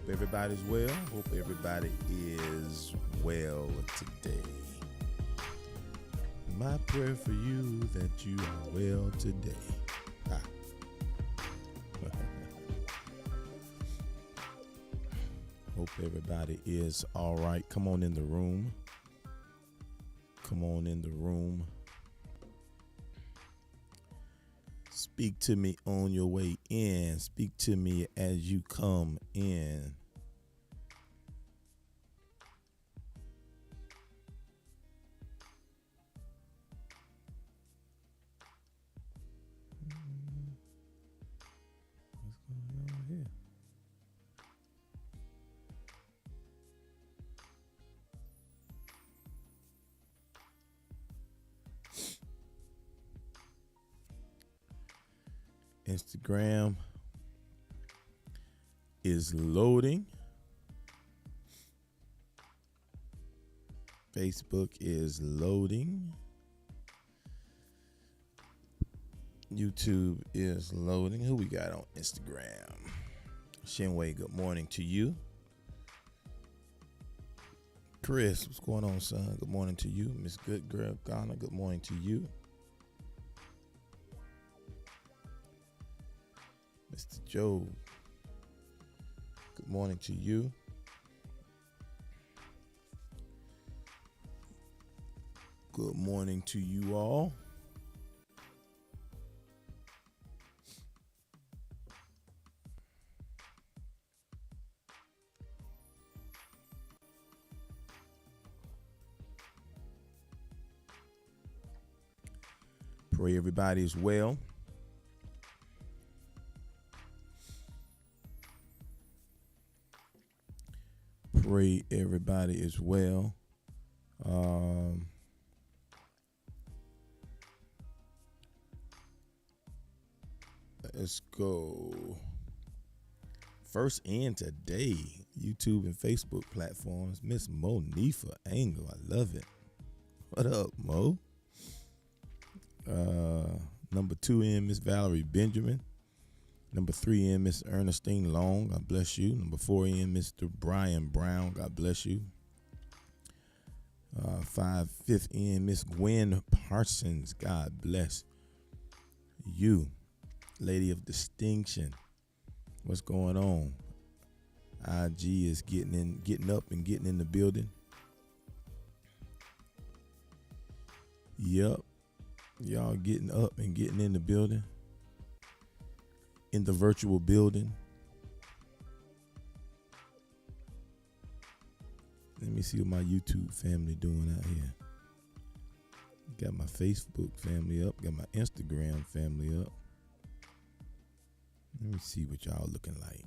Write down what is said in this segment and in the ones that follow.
Hope everybody's well. Hope everybody is well today. My prayer for you that you are well today. Ah. Hope everybody is all right. Come on in the room. Come on in the room. Speak to me on your way in. Speak to me as you come in. What's going on here? Instagram is loading. Facebook is loading. YouTube is loading. Who we got on Instagram? Shinwei, good morning to you. Chris, what's going on, son? Good morning to you. Miss Good Girl Ghana, good morning to you. Mr. Joe, good morning to you. Good morning to you all. Pray everybody is well. Pray everybody is well. Let's go. First in today, YouTube and Facebook platforms. Miss Monifa Angle, I love it. What up, Mo? Number 2 in Miss Valerie Benjamin. Number 3 in Miss Ernestine Long, God bless you. Number 4 in Mr. Brian Brown, God bless you. 5th in Miss Gwen Parsons, God bless you. Lady of distinction, what's going on? IG is getting up and getting in the building. Yep, y'all getting up and getting in the building. In the virtual building. Let me see what my YouTube family doing out here. Got my Facebook family up. Got my Instagram family up. Let me see what y'all looking like.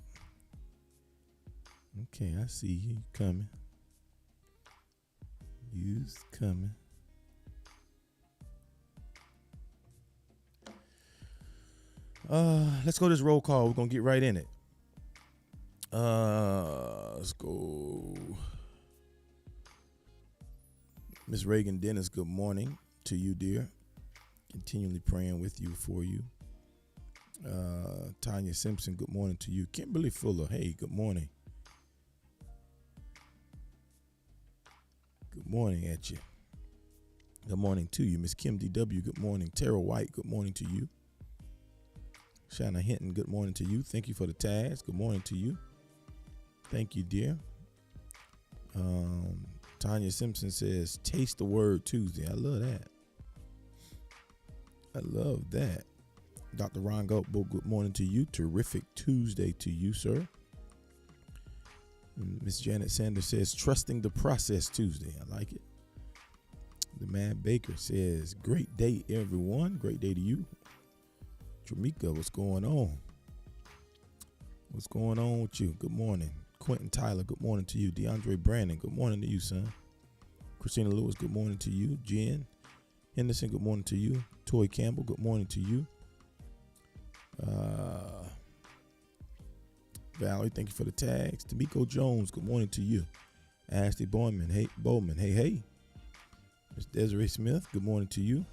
Okay, I see you coming. You's coming. Let's go to this roll call. We're gonna get right in it. Let's go. Miss Reagan Dennis, good morning to you, dear. Continually praying with you, for you. Tanya Simpson, good morning to you. Kimberly Fuller, hey, good morning. Good morning at you. Good morning to you. Miss Kim DW, good morning. Tara White, good morning to you. Shanna Hinton, good morning to you. Thank you for the tags. Good morning to you. Thank you, dear. Tanya Simpson says, taste the word Tuesday. I love that. I love that. Dr. Ron Goldbo, good morning to you. Terrific Tuesday to you, sir. Miss Janet Sanders says, trusting the process Tuesday. I like it. The Man Baker says, great day, everyone. Great day to you. Tramika, what's going on? What's going on with you? Good morning. Quentin Tyler, good morning to you. DeAndre Brandon, good morning to you, son. Christina Lewis, good morning to you. Jen Henderson, good morning to you. Toy Campbell, good morning to you. Valerie, thank you for the tags. Tamiko Jones, good morning to you. Ashley Bowman, hey. Miss Desiree Smith, good morning to you.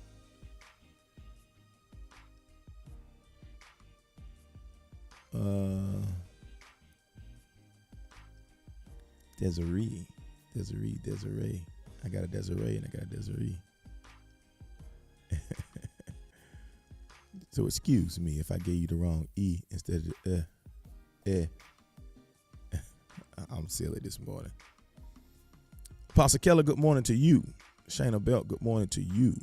Desiree. I got a Desiree and I got a Desiree. So excuse me if I gave you the wrong E instead of I'm silly this morning. Apostle Keller, good morning to you. Shayna Belt, good morning to you.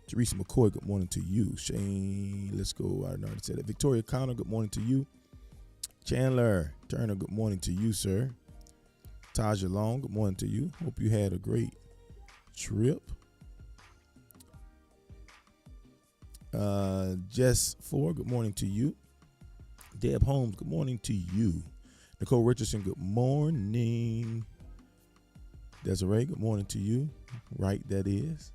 Teresa McCoy, good morning to you. Shane, let's go. I already said it. Victoria Connor, good morning to you. Chandler Turner, good morning to you, sir. Taja Long, good morning to you. Hope you had a great trip. Jess Ford, good morning to you. Deb Holmes, good morning to you. Nicole Richardson, good morning. Desiree, good morning to you. Right, that is.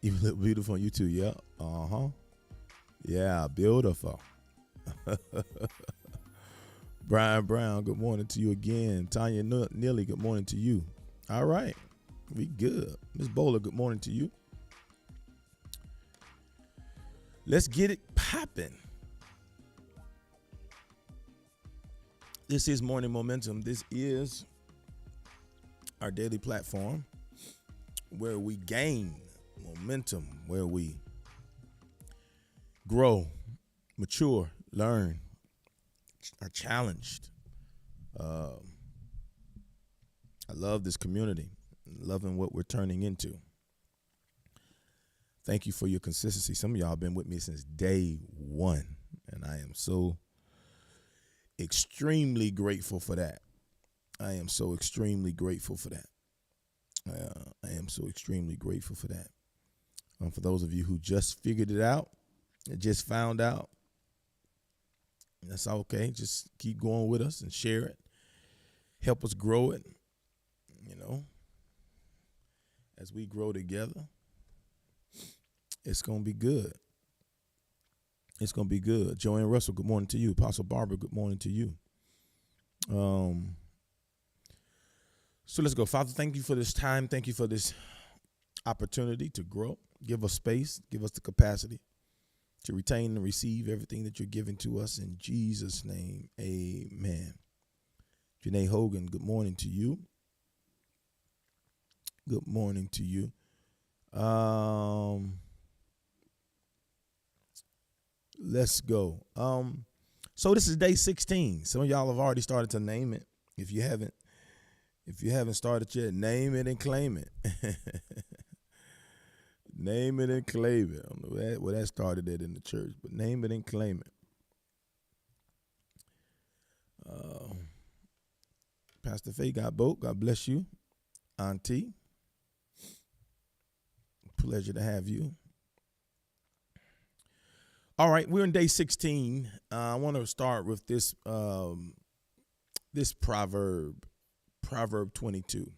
You look beautiful on YouTube. Yeah. Yeah, beautiful. Brian Brown, good morning to you again. Tanya Neely, good morning to you. All right. We good. Miss Bowler, good morning to you. Let's get it popping. This is Morning Momentum. This is our daily platform where we gain momentum, where we grow, mature, learn, are challenged. I love this community, loving what we're turning into. Thank you for your consistency. Some of y'all have been with me since day one, and I am so extremely grateful for that. I am so extremely grateful for that. For those of you who just figured it out, just found out, that's okay. Just keep going with us and share it. Help us grow it, as we grow together. It's going to be good. It's going to be good. Joanne Russell, good morning to you. Apostle Barbara, good morning to you. So let's go. Father, thank you for this time. Thank you for this opportunity to grow. Give us space. Give us the capacity to retain and receive everything that you're giving to us. In Jesus' name, amen. Janae Hogan, good morning to you. Good morning to you. Let's go. So this is day 16. Some of y'all have already started to name it. If you haven't started yet, name it and claim it. Name it and claim it. I don't know where that started at in the church, but name it and claim it. Pastor Faye got boat. God bless you. Auntie. Pleasure to have you. All right, we're in day 16. I want to start with this proverb, Proverb 22.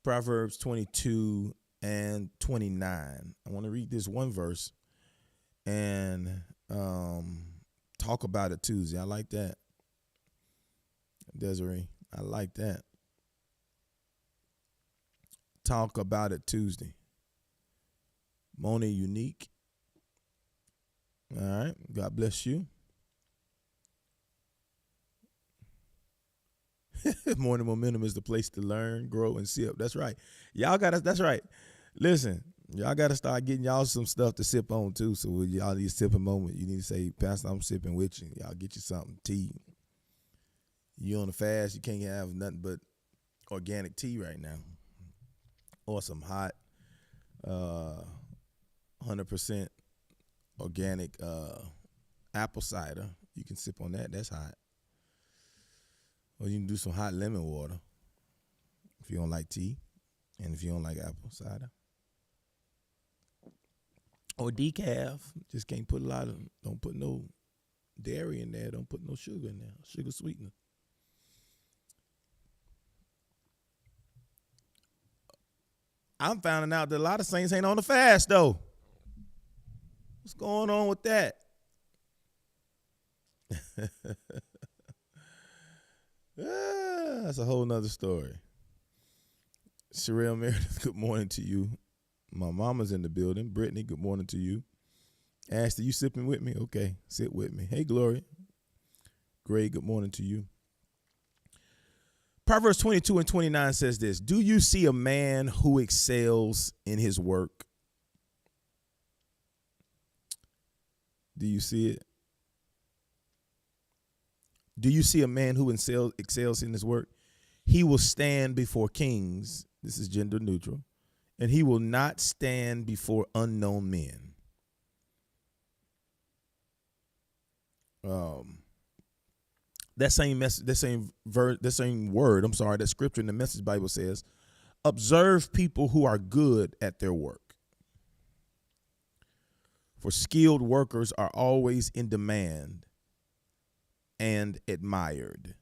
Proverbs 22 and 29. I want to read this one verse and talk about it Tuesday. I like that. Desiree, I like that. Talk about it Tuesday. Moni Unique. All right. God bless you. Morning Momentum is the place to learn, grow, and sip. That's right. That's right. Listen, y'all got to start getting y'all some stuff to sip on too. So with y'all need a sipping moment, you need to say, Pastor, I'm sipping with you. Y'all get you something, tea. You on the fast, you can't have nothing but organic tea right now. Or some hot 100% organic apple cider. You can sip on that. That's hot. Or you can do some hot lemon water if you don't like tea and if you don't like apple cider. Or decaf. Just can't put don't put no dairy in there. Don't put no sugar in there. Sugar sweetener. I'm finding out that a lot of saints ain't on the fast, though. What's going on with that? That's a whole nother story. Sherelle Meredith, good morning to you. My mama's in the building. Brittany, good morning to you. Ashley, you sipping with me? Okay, sit with me. Hey, Gloria. Gray, good morning to you. Proverbs 22 and 29 says this: do you see a man who excels in his work? Do you see it? Do you see a man who excels in his work? He will stand before kings. This is gender neutral. And he will not stand before unknown men. That same word, that scripture in the Message Bible says, observe people who are good at their work. For skilled workers are always in demand and admired.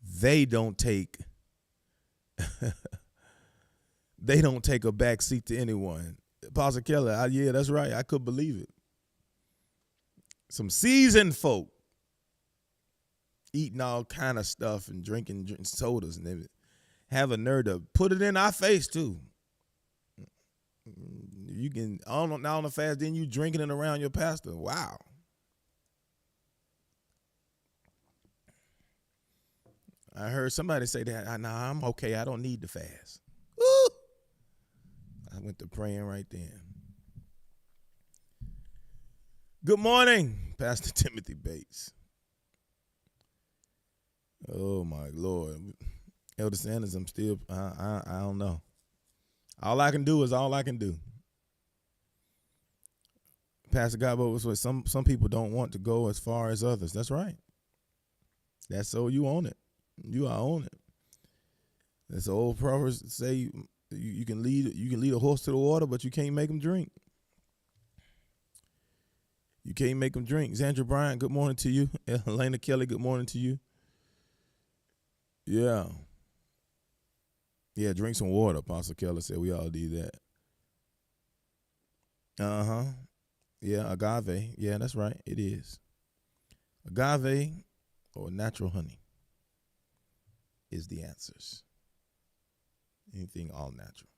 They don't take a back seat to anyone. Apostle Keller, yeah, that's right. I could believe it. Some seasoned folk eating all kind of stuff and drinking sodas, and they have a nerve to put it in our face too. You can not on the fast, then you drinking it around your pastor. Wow. I heard somebody say that. Nah, I'm okay. I don't need to fast. Woo! I went to praying right then. Good morning, Pastor Timothy Bates. Oh my Lord, Elder Sanders, I'm still. I don't know. All I can do is all I can do. Pastor Gabo was what some people don't want to go as far as others. That's right. That's so you own it. You are on it. That's the old Proverbs say you can lead a horse to the water, but you can't make him drink. You can't make him drink. Zandra Bryant, good morning to you. Elena Kelly, good morning to you. Yeah. Yeah, drink some water, Apostle Keller said. We all do that. Uh-huh. Yeah, agave. Yeah, that's right. It is. Agave or natural honey is the answers. Anything all natural.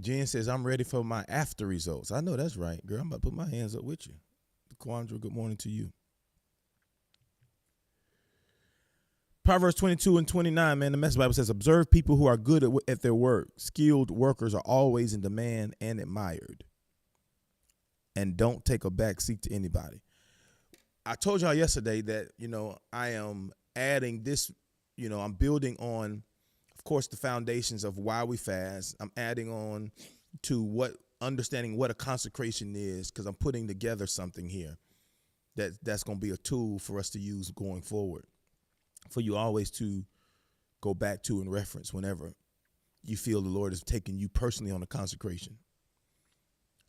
Jen says, I'm ready for my after results. I know that's right, girl. I'm about to put my hands up with you. Quandra, good morning to you. Proverbs 22 and 29, man, the Message Bible says, observe people who are good at their work. Skilled workers are always in demand and admired. And don't take a back seat to anybody. I told y'all yesterday that, I am adding this, I'm building on, of course, the foundations of why we fast. I'm adding on to understanding what a consecration is, because I'm putting together something here that's going to be a tool for us to use going forward, for you always to go back to and reference whenever you feel the Lord is taking you personally on a consecration.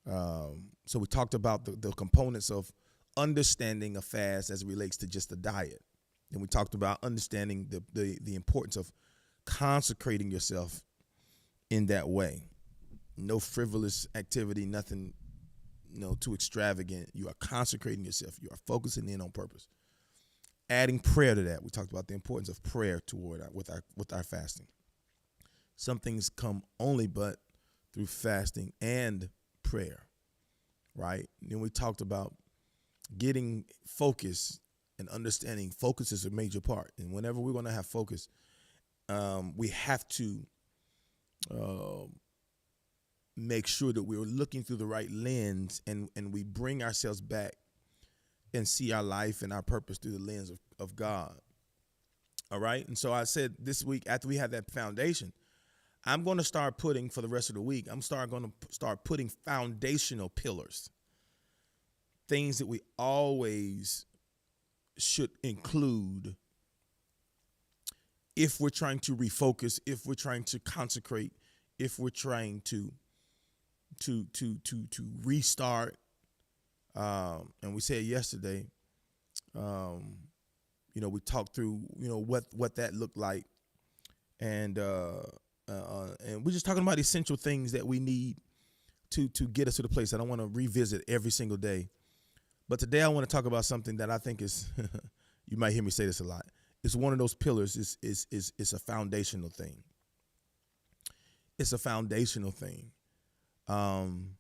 So we talked about the components of understanding a fast as it relates to just a diet. And we talked about understanding the importance of consecrating yourself in that way. No frivolous activity, nothing, too extravagant. You are consecrating yourself. You are focusing in on purpose. Adding prayer to that. We talked about the importance of prayer with our fasting. Some things come only but through fasting and prayer, right? And then we talked about getting focus and understanding focus is a major part. And whenever we're going to have focus, we have to make sure that we're looking through the right lens and we bring ourselves back and see our life and our purpose through the lens of God. All right. And so I said this week, after we have that foundation, I'm going to start putting, for the rest of the week, going to start putting foundational pillars, things that we always should include if we're trying to refocus, if we're trying to consecrate, if we're trying to restart. And we said yesterday, we talked through, what that looked like. And we're just talking about essential things that we need to get us to the place. I don't want to revisit every single day. But today I want to talk about something that I think is, you might hear me say this a lot. It's one of those pillars. It's a foundational thing. It's a foundational thing. And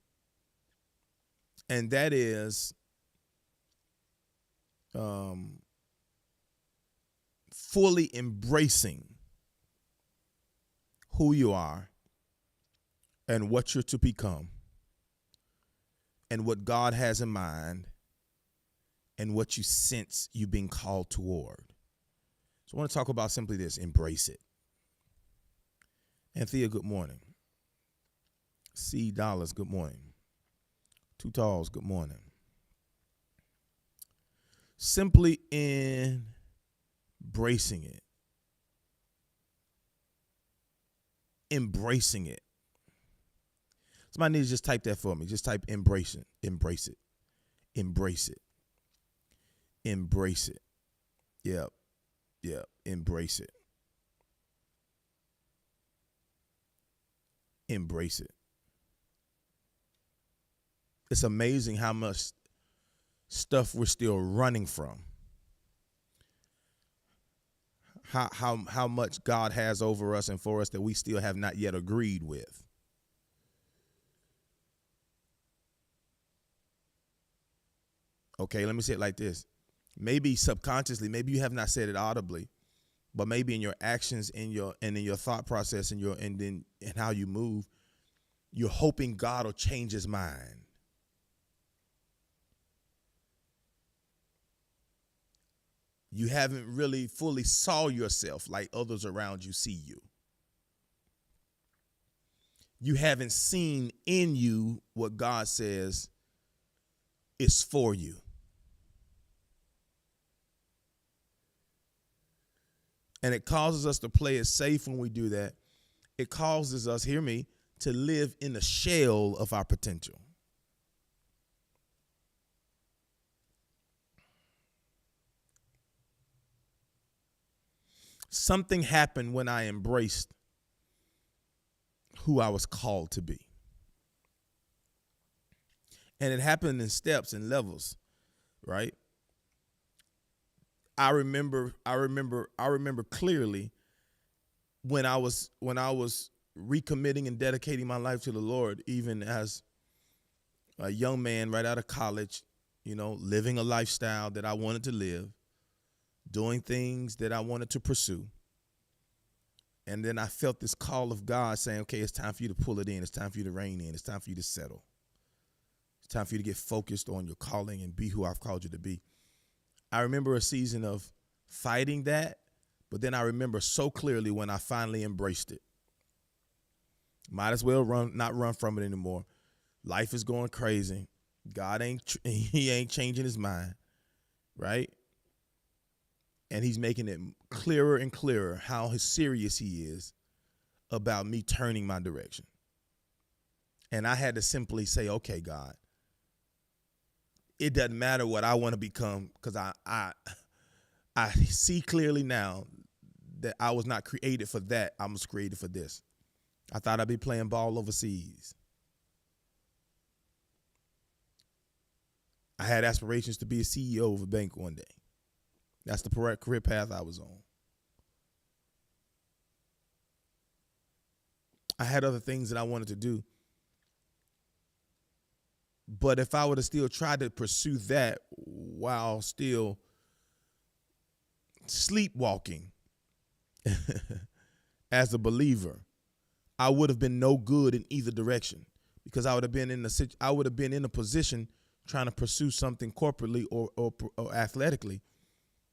that is fully embracing who you are and what you're to become and what God has in mind and what you sense you being called toward. So I want to talk about simply this: embrace it. Anthea, good morning. C Dollars, good morning. Two Talls, good morning. Simply embracing it. Embracing it. Somebody needs to just type that for me. Just type embrace it. Embrace it. Embrace it. Embrace it. Yep. Yep. Embrace it. Embrace it. It's amazing how much stuff we're still running from. How much God has over us and for us that we still have not yet agreed with. Okay, let me say it like this. Maybe subconsciously, maybe you have not said it audibly, but maybe in your actions, in your thought process, and how you move, you're hoping God will change his mind. You haven't really fully saw yourself like others around you see you. You haven't seen in you what God says is for you. And it causes us to play it safe when we do that. It causes us, hear me, to live in the shell of our potential. Something happened when I embraced who I was called to be. And it happened in steps and levels, right? I remember clearly when I was recommitting and dedicating my life to the Lord, even as a young man right out of college, living a lifestyle that I wanted to live, doing things that I wanted to pursue. And then I felt this call of God saying, okay, it's time for you to pull it in. It's time for you to rein in. It's time for you to settle. It's time for you to get focused on your calling and be who I've called you to be. I remember a season of fighting that, but then I remember so clearly when I finally embraced it. Might as well not run from it anymore. Life is going crazy. God he ain't changing his mind, right? And he's making it clearer and clearer how serious he is about me turning my direction. And I had to simply say, okay, God, it doesn't matter what I want to become, because I see clearly now that I was not created for that. I was created for this. I thought I'd be playing ball overseas. I had aspirations to be a CEO of a bank one day. That's the career path I was on. I had other things that I wanted to do. But if I would have still tried to pursue that while still sleepwalking as a believer, I would have been no good in either direction, because I would have been in a position trying to pursue something corporately or athletically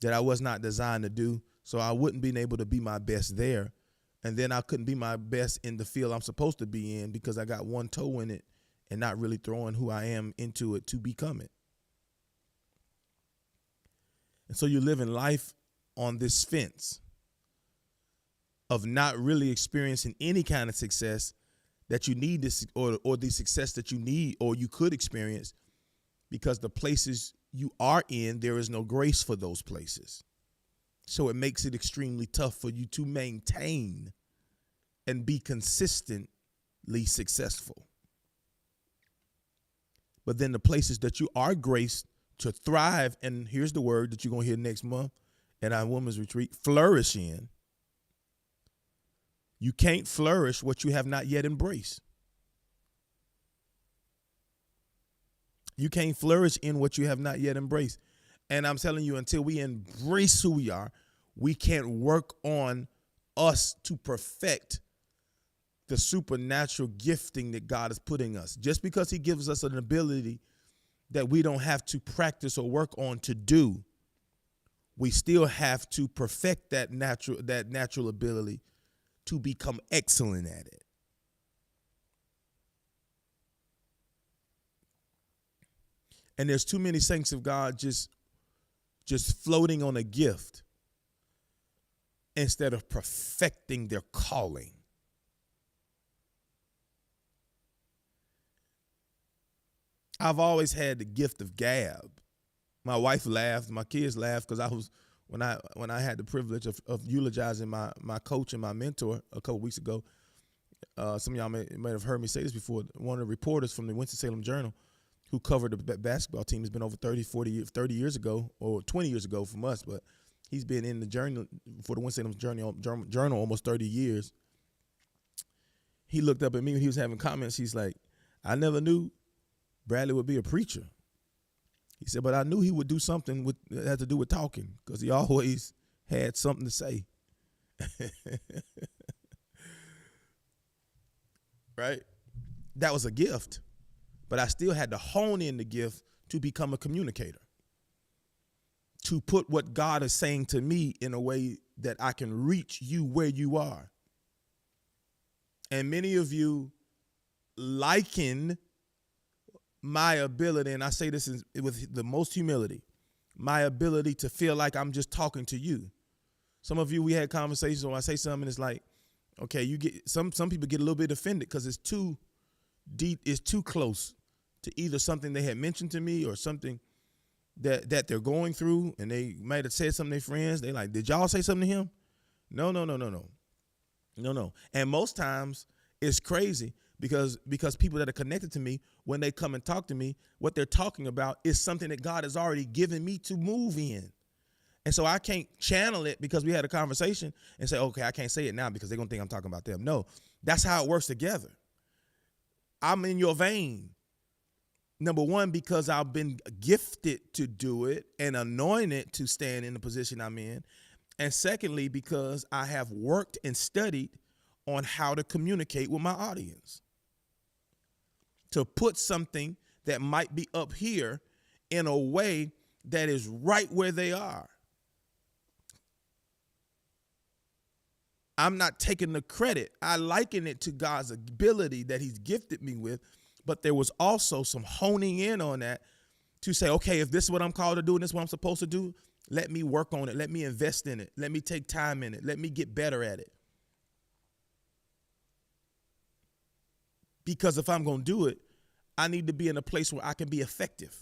that I was not designed to do. So I wouldn't be able to be my best there. And then I couldn't be my best in the field I'm supposed to be in, because I got one toe in it and not really throwing who I am into it to become it. And so you're living life on this fence of not really experiencing any kind of success that you need, or the success that you need or you could experience, because the places you are in, there is no grace for those places. So it makes it extremely tough for you to maintain and be consistently successful. But then the places that you are graced to thrive, and here's the word that you're going to hear next month at our women's retreat, flourish in. You can't flourish what you have not yet embraced. You can't flourish in what you have not yet embraced. And I'm telling you, until we embrace who we are, we can't work on us to perfect the supernatural gifting that God is putting us. Just because he gives us an ability that we don't have to practice or work on to do, we still have to perfect that natural ability to become excellent at it. And there's too many saints of God just floating on a gift instead of perfecting their calling. I've always had the gift of gab. My wife laughed, my kids laughed, because I was when I had the privilege of eulogizing my coach and my mentor a couple weeks ago. Some of y'all may have heard me say this before. One of the reporters from the Winston-Salem Journal who covered the basketball team has been over 30 years ago, or 20 years ago from us, but he's been in the journal for the Winston-Salem Journal almost 30 years. He looked up at me when he was having comments. He's like, I never knew Bradley would be a preacher. He said, but I knew he would do something that had to do with talking, because he always had something to say. Right? That was a gift. But I still had to hone in the gift to become a communicator, to put what God is saying to me in a way that I can reach you where you are. And many of you liken my ability, and I say this with the most humility, my ability to feel like I'm just talking to you. Some of you, we had conversations where I say something, and it's like, okay, you get some people get a little bit offended because it's too deep, it's too close to either something they had mentioned to me or something that they're going through, and they might have said something to their friends. They like, did y'all say something to him? No. And most times it's crazy because people that are connected to me, when they come and talk to me, what they're talking about is something that God has already given me to move in. And so I can't channel it because we had a conversation and say, okay, I can't say it now because they're going to think I'm talking about them. No, that's how it works together. I'm in your vein. Number one, because I've been gifted to do it and anointed to stand in the position I'm in. And secondly, because I have worked and studied on how to communicate with my audience. To put something that might be up here in a way that is right where they are. I'm not taking the credit. I liken it to God's ability that he's gifted me with, but there was also some honing in on that to say, okay, if this is what I'm called to do and this is what I'm supposed to do, let me work on it. Let me invest in it. Let me take time in it. Let me get better at it. Because if I'm going to do it, I need to be in a place where I can be effective.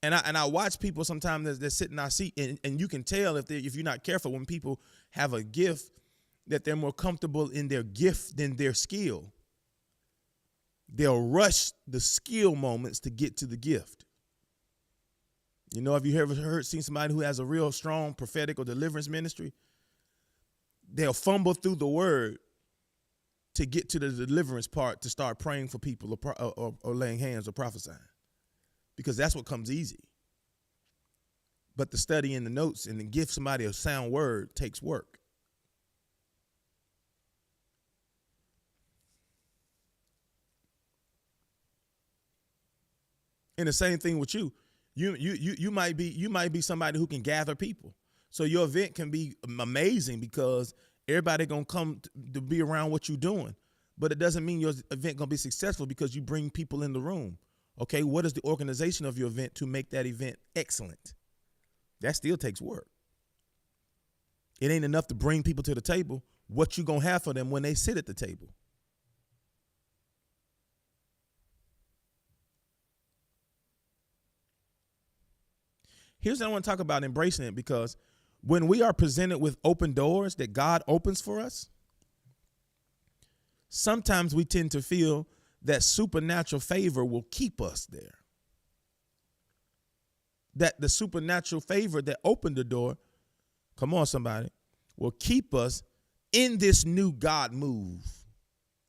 And I watch people sometimes that sit in our seat, and you can tell if you're not careful, when people have a gift, that they're more comfortable in their gift than their skill. They'll rush the skill moments to get to the gift. You know, have you ever seen somebody who has a real strong prophetic or deliverance ministry? They'll fumble through the word to get to the deliverance part, to start praying for people or laying hands or prophesying. Because that's what comes easy. But the study in the notes and to give somebody a sound word takes work. And the same thing with you. You might be somebody who can gather people. So your event can be amazing because everybody gonna come to be around what you're doing. But it doesn't mean your event gonna be successful because you bring people in the room. Okay, what is the organization of your event to make that event excellent? That still takes work. It ain't enough to bring people to the table. What you gonna have for them when they sit at the table? Here's what I want to talk about, embracing it, because when we are presented with open doors that God opens for us, sometimes we tend to feel that supernatural favor will keep us there. That the supernatural favor that opened the door, come on somebody, will keep us in this new God move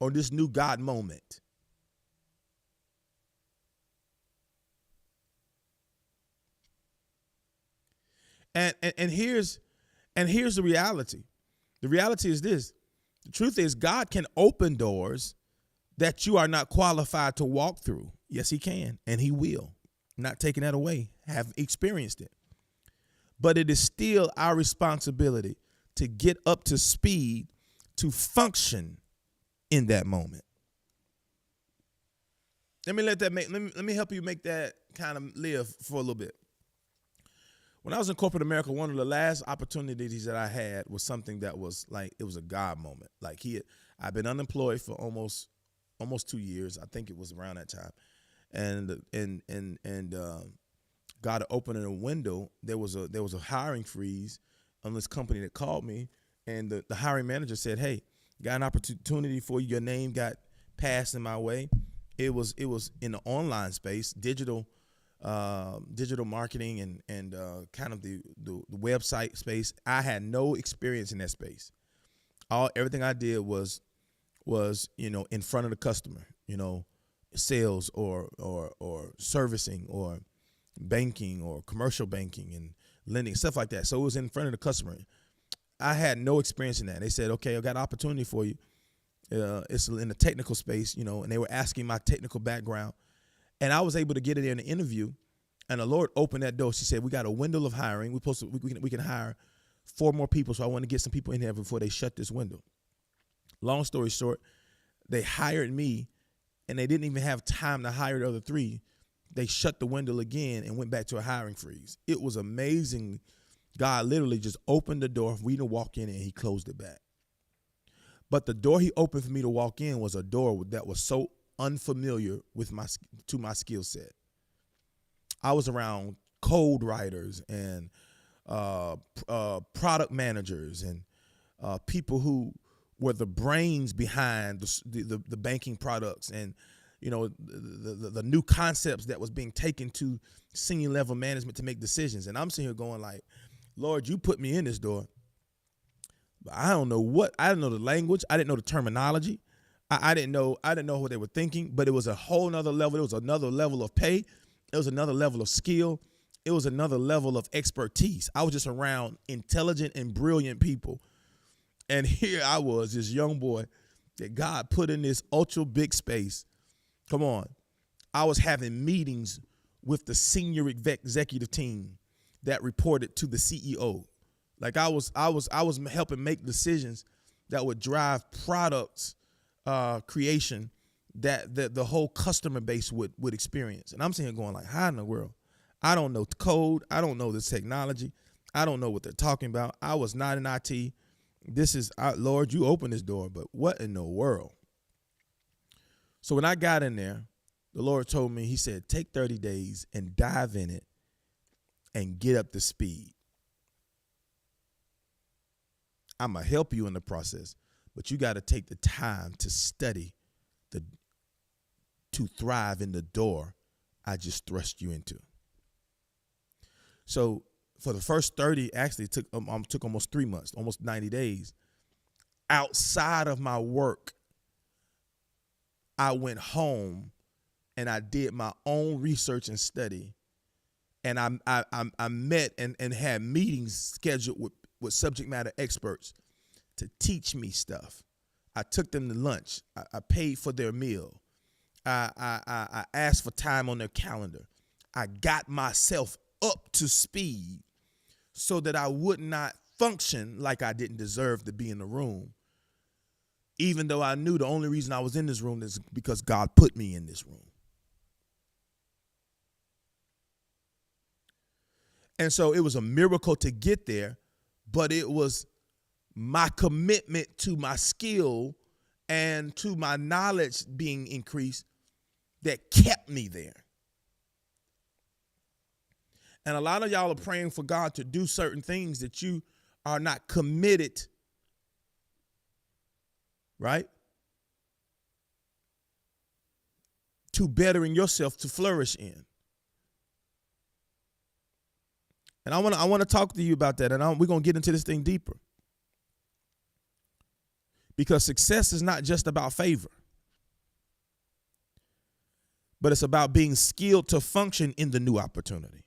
or this new God moment. And here's the reality. The reality is this. The truth is God can open doors that you are not qualified to walk through. Yes, he can, and he will. Not taking that away. Have experienced it. But it is still our responsibility to get up to speed to function in that moment. Let me help you make that kind of live for a little bit. When I was in corporate America, one of the last opportunities that I had was something that was like, it was a God moment. Like I've been unemployed for almost 2 years. I think it was around that time. And God opened a window. There was a hiring freeze on this company that called me, and the hiring manager said, "Hey, got an opportunity for you. Your name got passed in my way." It was in the online space, digital marketing and kind of the website space. I had no experience in that space. Everything I did was in front of the customer, sales or servicing or banking or commercial banking and lending, stuff like that. So it was in front of the customer. I had no experience in that. They said, "Okay, I got an opportunity for you. It's in the technical space, and they were asking my technical background. And I was able to get in there in the interview, and the Lord opened that door. She said, "We got a window of hiring. We can hire 4 more people. So I want to get some people in there before they shut this window." Long story short, they hired me, and they didn't even have time to hire the other 3. They shut the window again and went back to a hiring freeze. It was amazing. God literally just opened the door for me to walk in, and he closed it back. But the door he opened for me to walk in was a door that was so unfamiliar with my skill set. I was around code writers and product managers and people who were the brains behind the banking products and the new concepts that was being taken to senior level management to make decisions. And I'm sitting here going like, "Lord, you put me in this door, but I didn't know the language. I didn't know the terminology. I didn't know what they were thinking, but it was a whole nother level. It was another level of pay. It was another level of skill. It was another level of expertise. I was just around intelligent and brilliant people. And here I was, this young boy that God put in this ultra big space. Come on. I was having meetings with the senior executive team that reported to the CEO. Like I was helping make decisions that would drive products creation that the whole customer base would experience. And I'm sitting here going like, how in the world? I don't know the code. I don't know this technology. I don't know what they're talking about. I was not in IT. This is, Lord, you opened this door, but what in the world? So when I got in there, the Lord told me, he said, take 30 days and dive in it and get up to speed. I'm going to help you in the process, but you got to take the time to study to thrive in the door I just thrust you into. So for the first 30, actually it took almost 3 months, almost 90 days. Outside of my work, I went home and I did my own research and study. And I met and had meetings scheduled with subject matter experts to teach me stuff. I took them to lunch. I paid for their meal. I asked for time on their calendar. I got myself up to speed so that I would not function like I didn't deserve to be in the room, even though I knew the only reason I was in this room is because God put me in this room. And so it was a miracle to get there, but it was my commitment to my skill and to my knowledge being increased that kept me there. And a lot of y'all are praying for God to do certain things that you are not committed, right, to bettering yourself to flourish in. And I want to talk to you about that, and we're going to get into this thing deeper. Because success is not just about favor, but it's about being skilled to function in the new opportunity.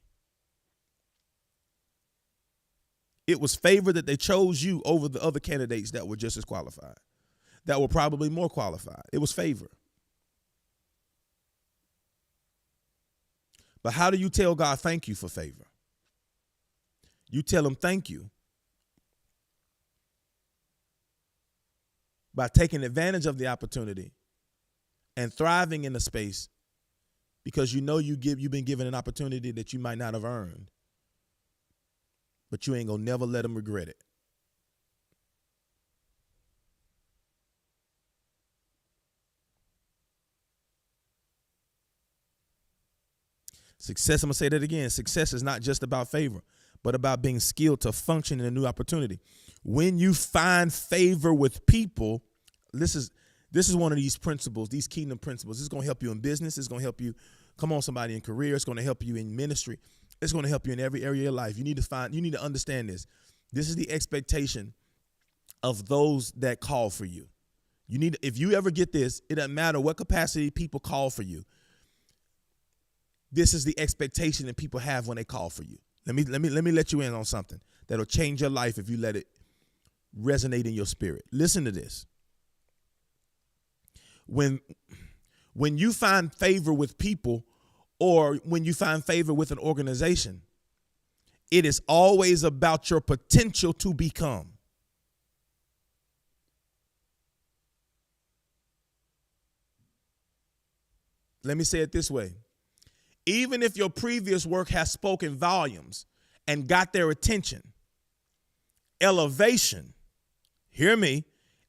It was favor that they chose you over the other candidates that were just as qualified, that were probably more qualified. It was favor. But how do you tell God thank you for favor? You tell him thank you by taking advantage of the opportunity and thriving in the space, because you know you've been given an opportunity that you might not have earned, but you ain't gonna never let them regret it. Success, I'm gonna say that again. Success is not just about favor, but about being skilled to function in a new opportunity. When you find favor with people, this is one of these principles, these kingdom principles. It's gonna help you in business. It's gonna help you, come on, somebody, in career. It's gonna help you in ministry. It's gonna help you in every area of your life. You need to understand this. This is the expectation of those that call for you. If you ever get this, it doesn't matter what capacity people call for you. This is the expectation that people have when they call for you. Let me let you in on something that'll change your life if you let it resonate in your spirit. Listen to this. When you find favor with people, or when you find favor with an organization, it is always about your potential to become. Let me say it this way. Even if your previous work has spoken volumes and got their attention, elevation, hear me,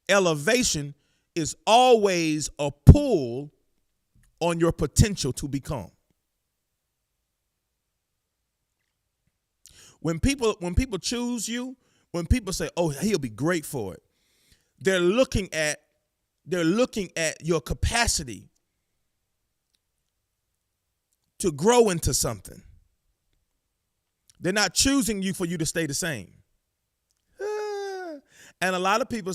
elevation is always a pull on your potential to become. When people choose you, when people say, "Oh, he'll be great for it," they're looking at your capacity to grow into something. They're not choosing you for you to stay the same. And a lot of people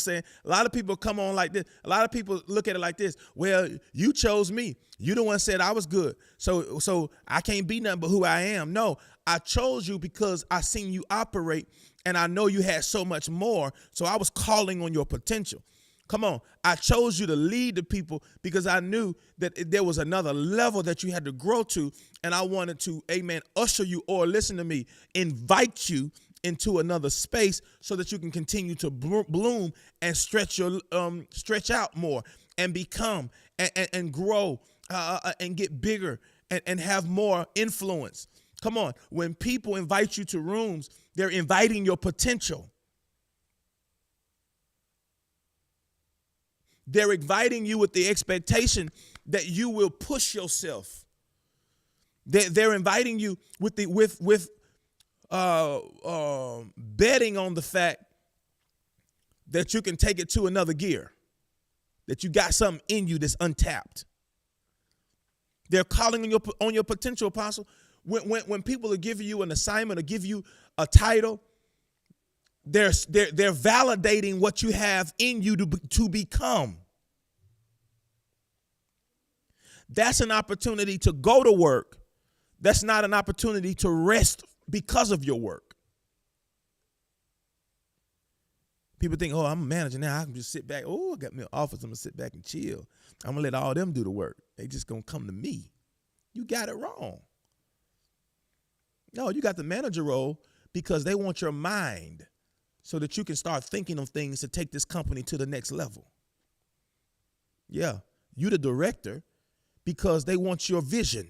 come on like this. A lot of people look at it like this. Well, you chose me. You the one said I was good. So I can't be nothing but who I am. No, I chose you because I seen you operate and I know you had so much more. So I was calling on your potential. Come on. I chose you to lead the people because I knew that there was another level that you had to grow to. And I wanted to, amen, usher you, or listen to me, invite you into another space so that you can continue to bloom and stretch out more and become and grow and get bigger and have more influence. Come on. When people invite you to rooms, they're inviting your potential. They're inviting you with the expectation that you will push yourself. They're inviting you with betting on the fact that you can take it to another gear, that you got something in you that's untapped. They're calling on your potential, Apostle. When people are giving you an assignment or give you a title, they're validating what you have in you to become. That's an opportunity to go to work. That's not an opportunity to rest because of your work. People think, oh, I'm a manager now. I can just sit back. Oh, I got me an office. I'm going to sit back and chill. I'm going to let all them do the work. They just going to come to me. You got it wrong. No, you got the manager role because they want your mind so that you can start thinking of things to take this company to the next level. Yeah, you the director because they want your vision.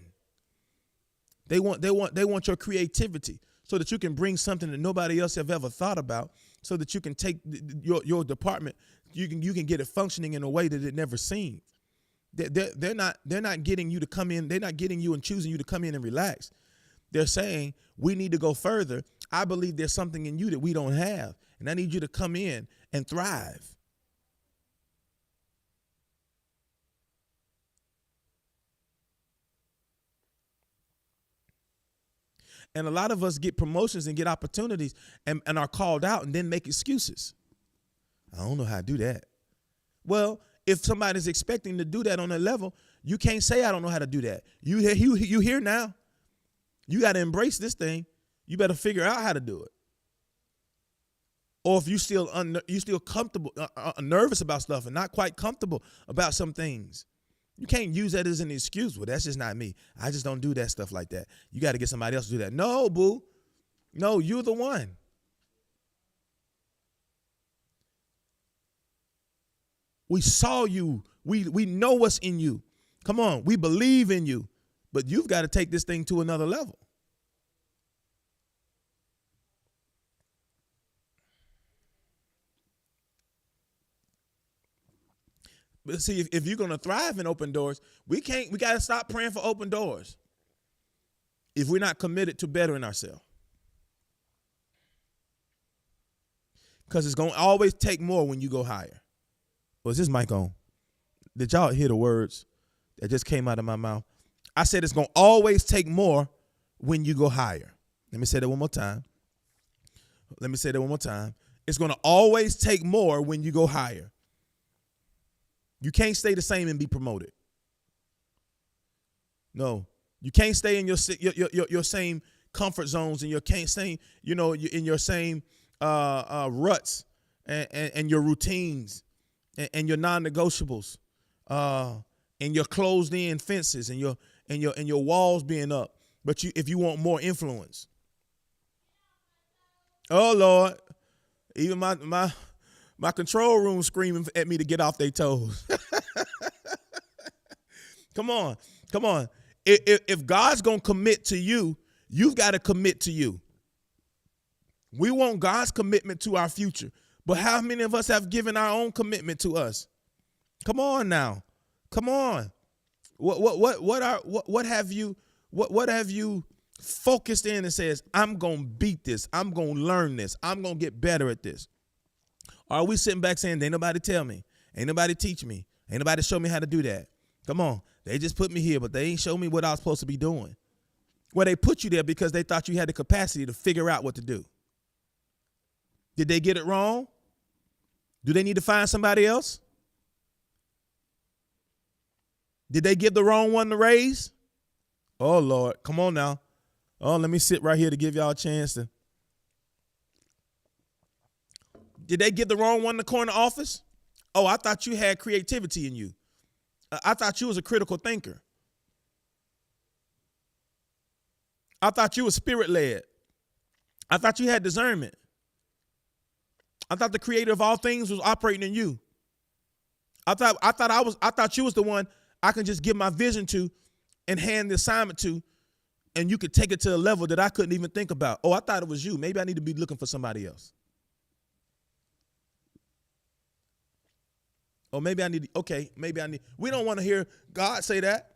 They want your creativity so that you can bring something that nobody else have ever thought about, so that you can take your department, you can get it functioning in a way that it never seen. They're not getting you to come in. They're not getting you and choosing you to come in and relax. They're saying, we need to go further. I believe there's something in you that we don't have, and I need you to come in and thrive. And a lot of us get promotions and get opportunities and are called out and then make excuses. I don't know how to do that. Well, if somebody's expecting to do that on a level, you can't say I don't know how to do that. You here now. You got to embrace this thing. You better figure out how to do it. Or if you still comfortable, nervous about stuff and not quite comfortable about some things, you can't use that as an excuse. Well, that's just not me. I just don't do that stuff like that. You got to get somebody else to do that. No, boo. No, you're the one. We saw you. We know what's in you. Come on, we believe in you. But you've got to take this thing to another level. But see, if you're going to thrive in open doors, we got to stop praying for open doors if we're not committed to bettering ourselves. Because it's going to always take more when you go higher. Was this mic on? Did y'all hear the words that just came out of my mouth? I said it's going to always take more when you go higher. Let me say that one more time. It's going to always take more when you go higher. You can't stay the same and be promoted. No, you can't stay in your same comfort zones, and you can't stay, in your same ruts and your routines and your non-negotiables, and your closed-in fences and your walls being up. But if you want more influence, oh Lord, even my control room screaming at me to get off their toes. Come on. If God's going to commit to you, you've got to commit to you. We want God's commitment to our future. But how many of us have given our own commitment to us? Come on now. Come on. What have you focused in and says, I'm going to beat this. I'm going to learn this. I'm going to get better at this. Or are we sitting back saying, ain't nobody tell me, ain't nobody teach me, ain't nobody show me how to do that? Come on. They just put me here, but they ain't show me what I was supposed to be doing. Well, they put you there because they thought you had the capacity to figure out what to do. Did they get it wrong? Do they need to find somebody else? Did they give the wrong one the raise? Oh, Lord. Come on now. Oh, let me sit right here to give y'all a chance to. Did they give the wrong one the corner office? Oh, I thought you had creativity in you. I thought you was a critical thinker. I thought you was spirit-led. I thought you had discernment. I thought the creator of all things was operating in you. I thought you was the one I can just give my vision to and hand the assignment to, and you could take it to a level that I couldn't even think about. Oh, I thought it was you. Maybe I need to be looking for somebody else. Or maybe I need. We don't want to hear God say that.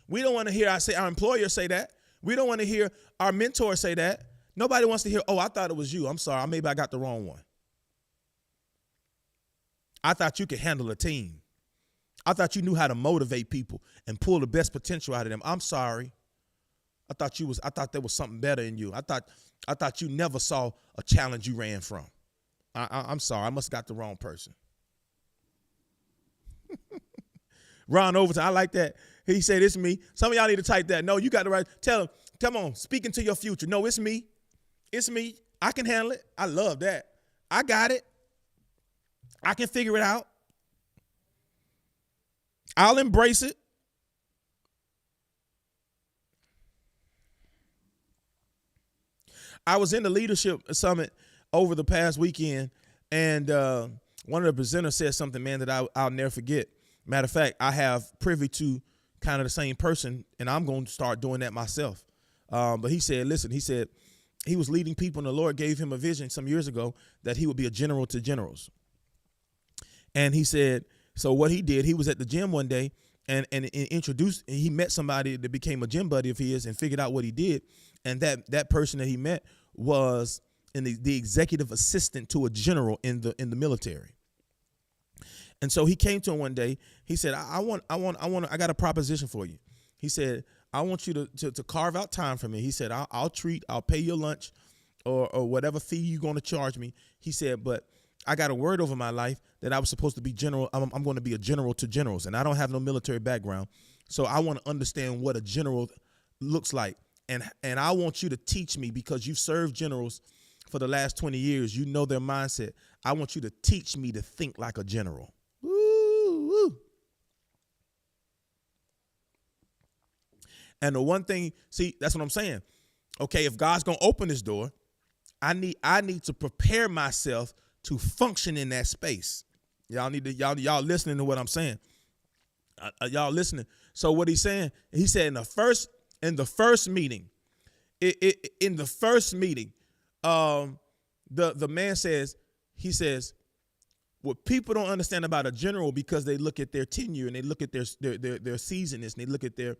We don't want to hear our employer say that. We don't want to hear our mentor say that. Nobody wants to hear, oh, I thought it was you. I'm sorry. Maybe I got the wrong one. I thought you could handle a team. I thought you knew how to motivate people and pull the best potential out of them. I'm sorry. I thought there was something better in you. I thought you never saw a challenge you ran from. I'm sorry. I must have got the wrong person. Ron Overton, I like that. He said, it's me. Some of y'all need to type that. No, you got the right. Tell him, come on, speak into your future. No, it's me. It's me. I can handle it. I love that. I got it. I can figure it out. I'll embrace it. I was in the leadership summit over the past weekend, and one of the presenters said something, man, that I'll never forget. Matter of fact, I have privy to kind of the same person, and I'm going to start doing that myself. But he said, listen, he was leading people, and the Lord gave him a vision some years ago that he would be a general to generals. And he said, so what he did, he was at the gym one day and he met somebody that became a gym buddy of his and figured out what he did. And that person that he met was the executive assistant to a general in the military. And so he came to him one day. He said, I got a proposition for you. He said, I want you to carve out time for me. He said, I'll pay your lunch or whatever fee you're going to charge me. He said, but I got a word over my life that I was supposed to be general. I'm going to be a general to generals, and I don't have no military background. So I want to understand what a general looks like. And I want you to teach me, because you've served generals for the last 20 years. You know their mindset. I want you to teach me to think like a general. Woo, woo. And the one thing, see, that's what I'm saying. Okay, if God's going to open this door, I need to prepare myself to function in that space. Y'all need to, y'all listening to what I'm saying. Y'all listening. So what he's saying, he said in the first meeting, the man says, he says, what people don't understand about a general, because they look at their tenure and they look at their seasonedness and they look at their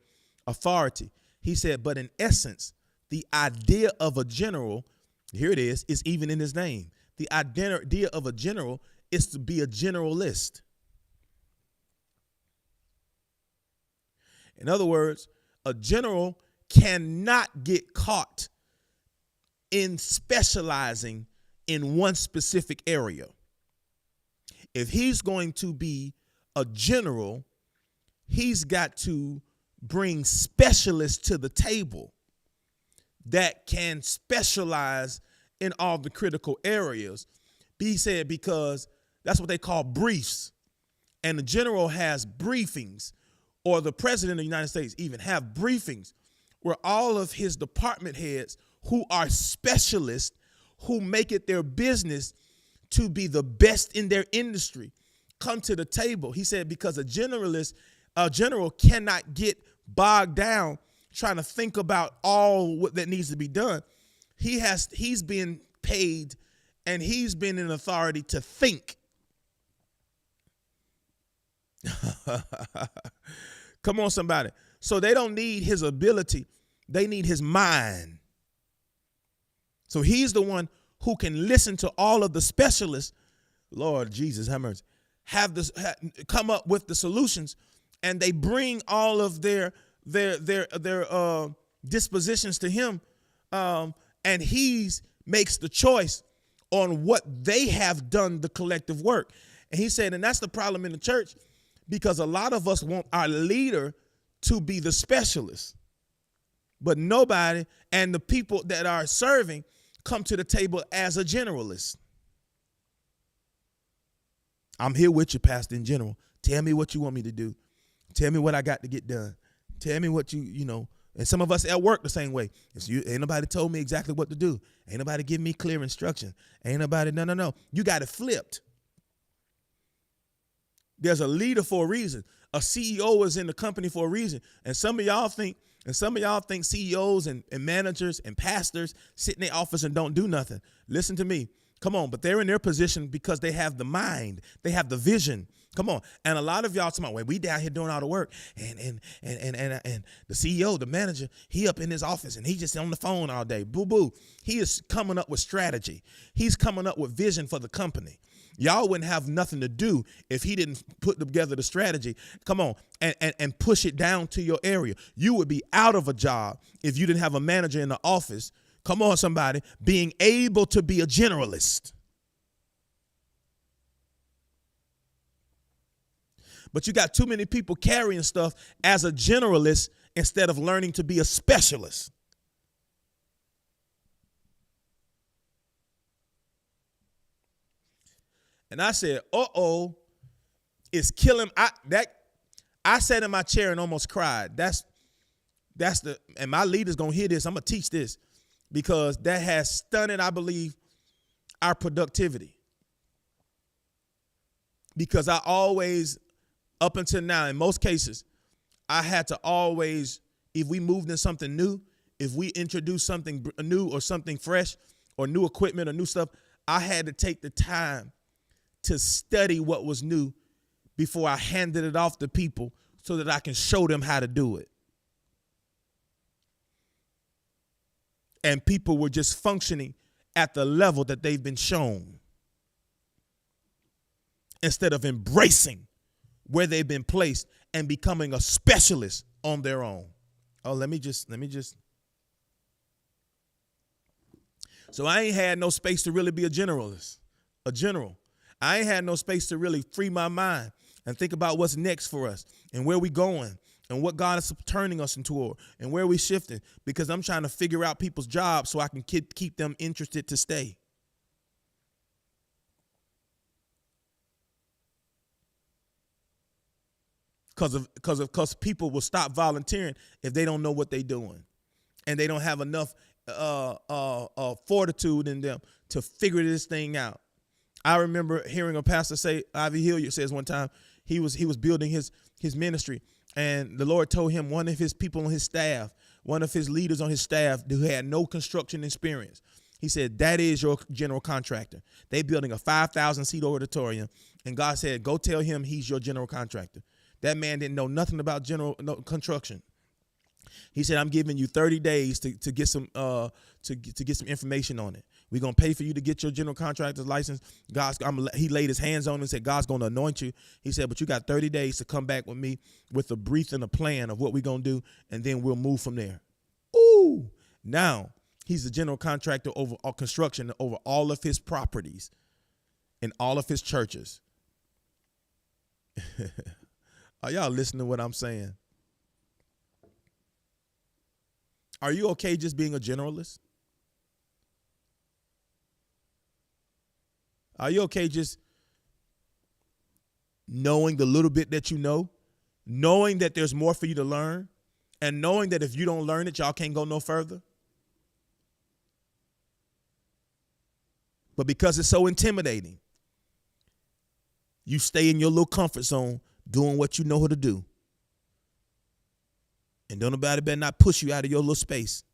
authority. He said, but in essence, the idea of a general, here it is even in his name. The idea of a general is to be a generalist. In other words, a general cannot get caught in specializing in one specific area. If he's going to be a general, he's got to bring specialists to the table that can specialize in all the critical areas. He said, because that's what they call briefs. And the general has briefings, or the president of the United States even have briefings where all of his department heads, who are specialists, who make it their business to be the best in their industry, come to the table. He said, because a general cannot get bogged down trying to think about all what that needs to be done. He's been paid and he's been in authority to think. Come on, somebody. So they don't need his ability. They need his mind. So he's the one who can listen to all of the specialists. Lord Jesus, have mercy. Come up with the solutions, and they bring all of their dispositions to him, and he makes the choice on what they have done, the collective work. And he said, and that's the problem in the church, because a lot of us want our leader to be the specialist, but nobody, and the people that are serving, come to the table as a generalist. I'm here with you, Pastor, in general. Tell me what you want me to do. Tell me what I got to get done. Tell me what you know. And some of us at work the same way. Ain't nobody told me exactly what to do. Ain't nobody give me clear instruction. Ain't nobody, no. You got it flipped. There's a leader for a reason. A CEO is in the company for a reason. And some of y'all think CEOs and managers and pastors sit in their office and don't do nothing. Listen to me. Come on. But they're in their position because they have the mind. They have the vision. Come on. And a lot of y'all talking about, well, we down here doing all the work. And the CEO, the manager, he up in his office and he just on the phone all day. Boo boo. He is coming up with strategy. He's coming up with vision for the company. Y'all wouldn't have nothing to do if he didn't put together the strategy. Come on, and push it down to your area. You would be out of a job if you didn't have a manager in the office. Come on, somebody, being able to be a generalist. But you got too many people carrying stuff as a generalist instead of learning to be a specialist. And I said, it's killing. I sat in my chair and almost cried. And my leader's gonna hear this. I'm gonna teach this, because that has stunted, I believe, our productivity. Because I always, up until now, in most cases, I had to always, if we moved in something new, if we introduced something new or something fresh or new equipment or new stuff, I had to take the time to study what was new before I handed it off to people so that I can show them how to do it. And people were just functioning at the level that they've been shown, instead of embracing where they've been placed and becoming a specialist on their own. Oh, let me just. So I ain't had no space to really be a general. I ain't had no space to really free my mind and think about what's next for us and where we going and what God is turning us into and where we shifting, because I'm trying to figure out people's jobs so I can keep them interested to stay. Because people will stop volunteering if they don't know what they're doing and they don't have enough fortitude in them to figure this thing out. I remember hearing a pastor say, Ivy Hilliard says one time, he was building his ministry, and the Lord told him one of his people on his staff, one of his leaders on his staff who had no construction experience, he said, that is your general contractor. They building a 5,000-seat auditorium, and God said, go tell him he's your general contractor. That man didn't know nothing about construction. He said, I'm giving you 30 days to get some information on it. We're going to pay for you to get your general contractor's license. He laid his hands on him and said, God's going to anoint you. He said, but you got 30 days to come back with me with a brief and a plan of what we're going to do, and then we'll move from there. Ooh, now he's the general contractor over all construction, over all of his properties and all of his churches. Are y'all listening to what I'm saying? Are you okay just being a generalist? Are you okay just knowing the little bit that you know, knowing that there's more for you to learn, and knowing that if you don't learn it, y'all can't go no further? But because it's so intimidating, you stay in your little comfort zone doing what you know how to do. And don't nobody better not push you out of your little space,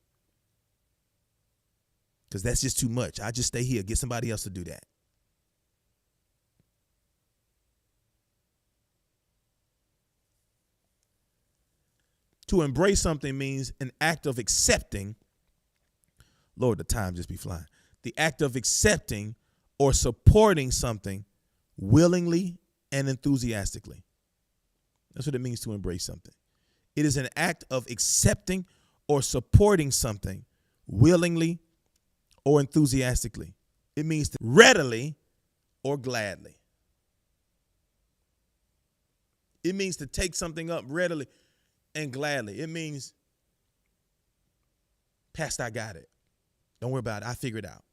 because that's just too much. I just stay here, get somebody else to do that. To embrace something means an act of accepting. Lord, the time just be flying. The act of accepting or supporting something willingly and enthusiastically. That's what it means to embrace something. It is an act of accepting or supporting something willingly or enthusiastically. It means to readily or gladly. It means to take something up readily and gladly. It means, Pastor, I got it. Don't worry about it. I figured it out.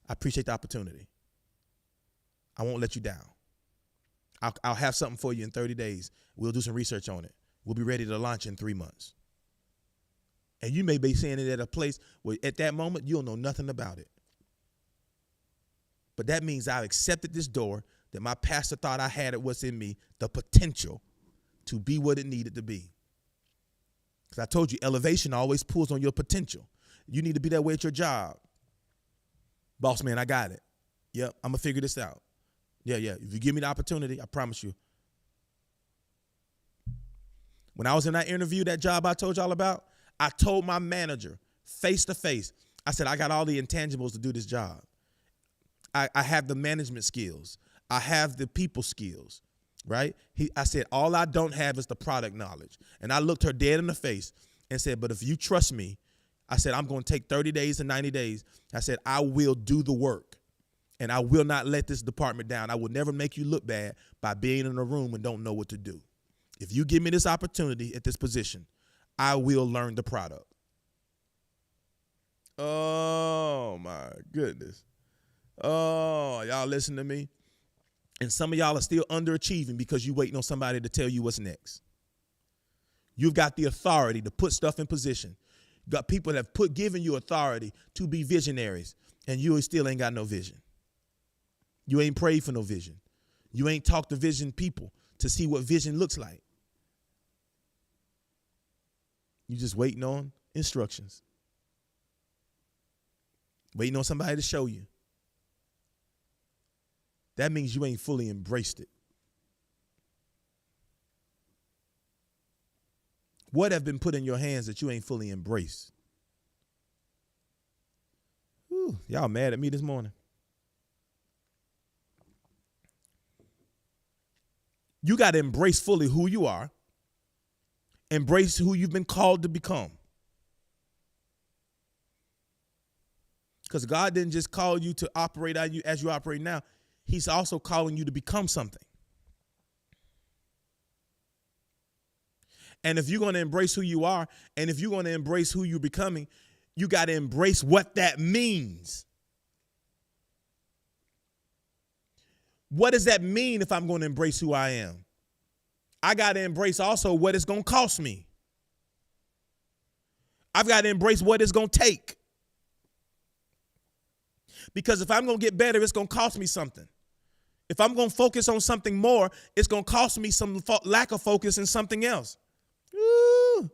I appreciate the opportunity. I won't let you down. I'll have something for you in 30 days. We'll do some research on it. We'll be ready to launch in 3 months. And you may be saying it at a place where at that moment you'll know nothing about it. But that means I've accepted this door that my pastor thought I had it was in me, the potential to be what it needed to be. Because I told you, elevation always pulls on your potential. You need to be that way at your job. Boss man, I got it. Yep, I'm going to figure this out. Yeah. If you give me the opportunity, I promise you. When I was in that interview, that job I told y'all about, I told my manager face to face, I said, I got all the intangibles to do this job. I have the management skills. I have the people skills, right? I said, all I don't have is the product knowledge. And I looked her dead in the face and said, but if you trust me, I said, I'm going to take 30 days and 90 days. I said, I will do the work. And I will not let this department down. I will never make you look bad by being in a room and don't know what to do. If you give me this opportunity at this position, I will learn the product. Oh, my goodness. Oh, y'all listen to me? And some of y'all are still underachieving because you're waiting on somebody to tell you what's next. You've got the authority to put stuff in position. You got people that have given you authority to be visionaries, and you still ain't got no vision. You ain't prayed for no vision. You ain't talked to vision people to see what vision looks like. You just waiting on instructions. Waiting on somebody to show you. That means you ain't fully embraced it. What have been put in your hands that you ain't fully embraced? Whew, y'all mad at me this morning? You got to embrace fully who you are. Embrace who you've been called to become. Because God didn't just call you to operate as you operate now. he's also calling you to become something. And if you're going to embrace who you are, and if you're going to embrace who you're becoming, you got to embrace what that means. What does that mean if I'm going to embrace who I am? I got to embrace also what it's going to cost me. I've got to embrace what it's going to take. Because if I'm going to get better, it's going to cost me something. If I'm going to focus on something more, it's going to cost me some lack of focus in something else. Ooh,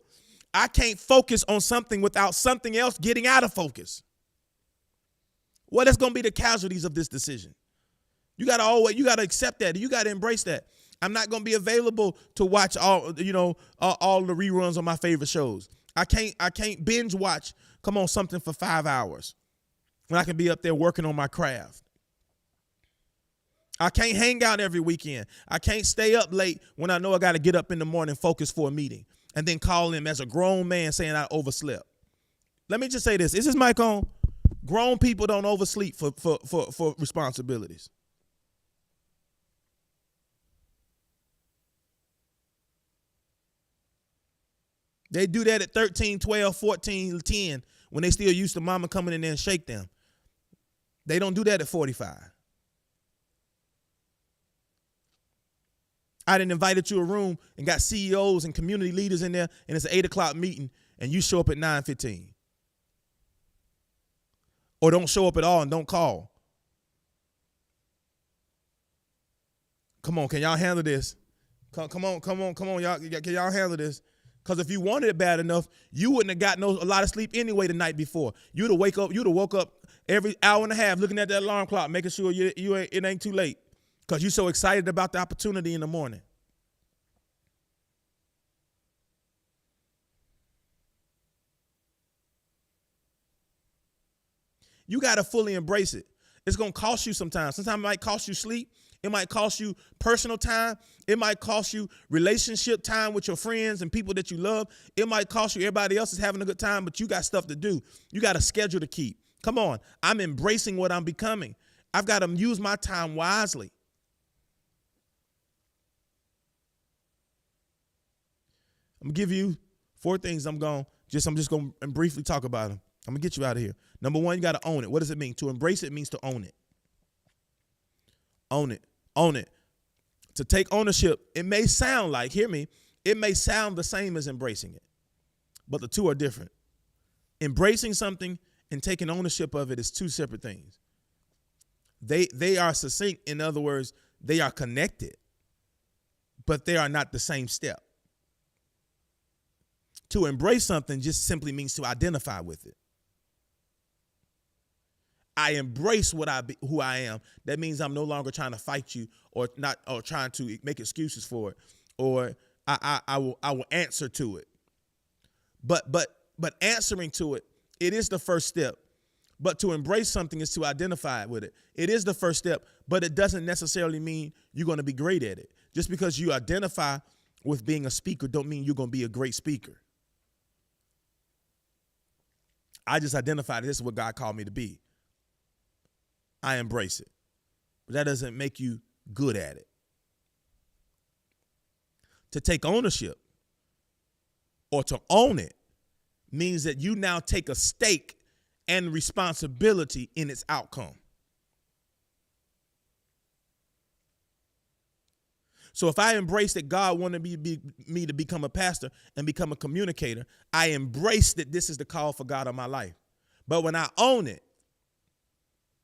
I can't focus on something without something else getting out of focus. What is going to be the casualties of this decision? You got to accept that. You got to embrace that. I'm not going to be available to watch all the reruns of my favorite shows. I can't binge watch, something for 5 hours when I can be up there working on my craft. I can't hang out every weekend. I can't stay up late when I know I got to get up in the morning, focus for a meeting, and then call him as a grown man saying I overslept. Let me just say this. Is this mic on? Grown people don't oversleep for responsibilities. They do that at 13, 12, 14, 10 when they still used to mama coming in there and shake them. They don't do that at 45. I done invited you to a room and got CEOs and community leaders in there, and it's an 8 o'clock meeting, and you show up at 9:15. Or don't show up at all and don't call. Come on, can y'all handle this? Come on, y'all. Can y'all handle this? Because if you wanted it bad enough, you wouldn't have gotten a lot of sleep anyway the night before. You'd have woke up every hour and a half looking at that alarm clock, making sure it ain't too late. Because you're so excited about the opportunity in the morning. You got to fully embrace it. It's going to cost you sometimes. Sometimes it might cost you sleep. It might cost you personal time. It might cost you relationship time with your friends and people that you love. It might cost you everybody else is having a good time, but you got stuff to do. You got a schedule to keep. Come on. I'm embracing what I'm becoming. I've got to use my time wisely. I'm going to give you 4 things I'm just going to briefly talk about them. I'm going to get you out of here. Number 1, you got to own it. What does it mean? To embrace it means to own it. Own it. Own it. To take ownership, it may sound like, hear me, it may sound the same as embracing it, but the two are different. Embracing something and taking ownership of it is 2 separate things. They are succinct. In other words, they are connected, but they are not the same step. To embrace something just simply means to identify with it. I embrace who I am. That means I'm no longer trying to fight you or trying to make excuses for it, or I will answer to it. But answering to it, it is the first step. But to embrace something is to identify with it. It is the first step, but it doesn't necessarily mean you're going to be great at it. Just because you identify with being a speaker don't mean you're going to be a great speaker. I just identified this is what God called me to be. I embrace it. But that doesn't make you good at it. To take ownership or to own it means that you now take a stake and responsibility in its outcome. So if I embrace that God wanted me to become a pastor and become a communicator, I embrace that this is the call for God on my life. But when I own it,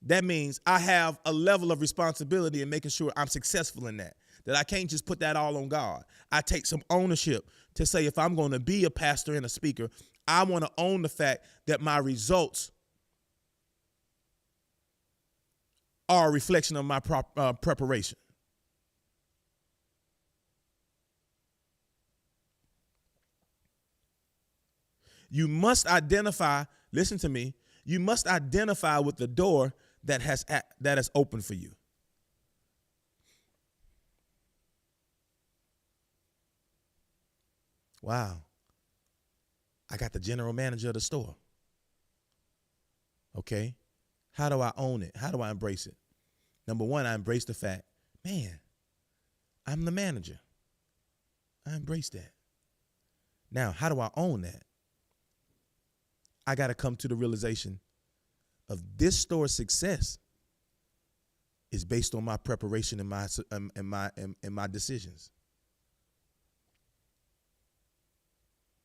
that means I have a level of responsibility in making sure I'm successful in that I can't just put that all on God. I take some ownership to say if I'm going to be a pastor and a speaker, I want to own the fact that my results are a reflection of my preparation. You must identify, listen to me, you must identify with the door that has opened for you. Wow. I got the general manager of the store. Okay. How do I own it? How do I embrace it? Number one, I embrace the fact, man, I'm the manager. I embrace that. Now, how do I own that? I got to come to the realization of this store's success is based on my preparation and my decisions.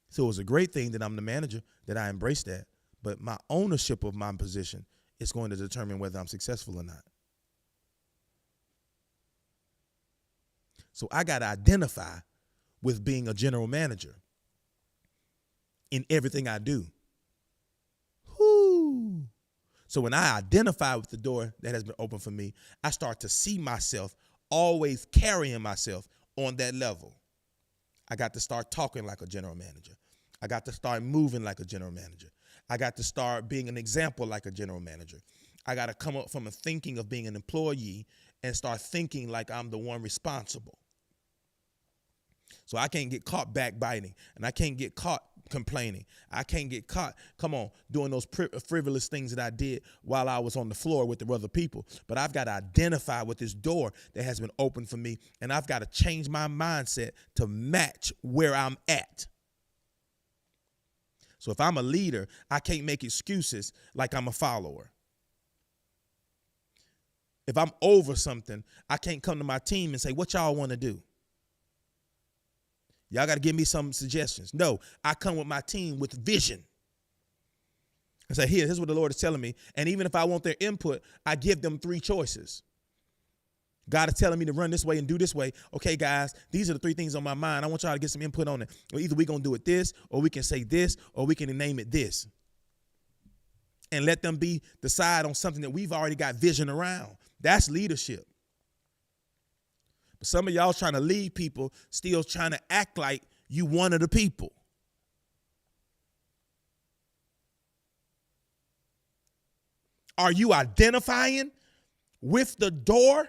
So it's a great thing that I'm the manager, that I embrace that. But my ownership of my position is going to determine whether I'm successful or not. So I got to identify with being a general manager in everything I do. Whoo. So when I identify with the door that has been open for me, I start to see myself always carrying myself on that level. I got to start talking like a general manager. I got to start moving like a general manager. I got to start being an example like a general manager. I got to come up from a thinking of being an employee and start thinking like I'm the one responsible. So I can't get caught backbiting, and I can't get caught complaining. I can't get caught, doing those frivolous things that I did while I was on the floor with the other people. But I've got to identify with this door that has been opened for me, and I've got to change my mindset to match where I'm at. So if I'm a leader, I can't make excuses like I'm a follower. If I'm over something, I can't come to my team and say, what y'all want to do? Y'all got to give me some suggestions. No, I come with my team with vision. I say, here's what the Lord is telling me. And even if I want their input, I give them 3 choices. God is telling me to run this way and do this way. Okay, guys, these are the 3 things on my mind. I want y'all to get some input on it. Or either we're going to do it this, or we can say this, or we can name it this. And let them decide on something that we've already got vision around. That's leadership. But some of y'all trying to lead people, still trying to act like you one of the people. Are you identifying with the door?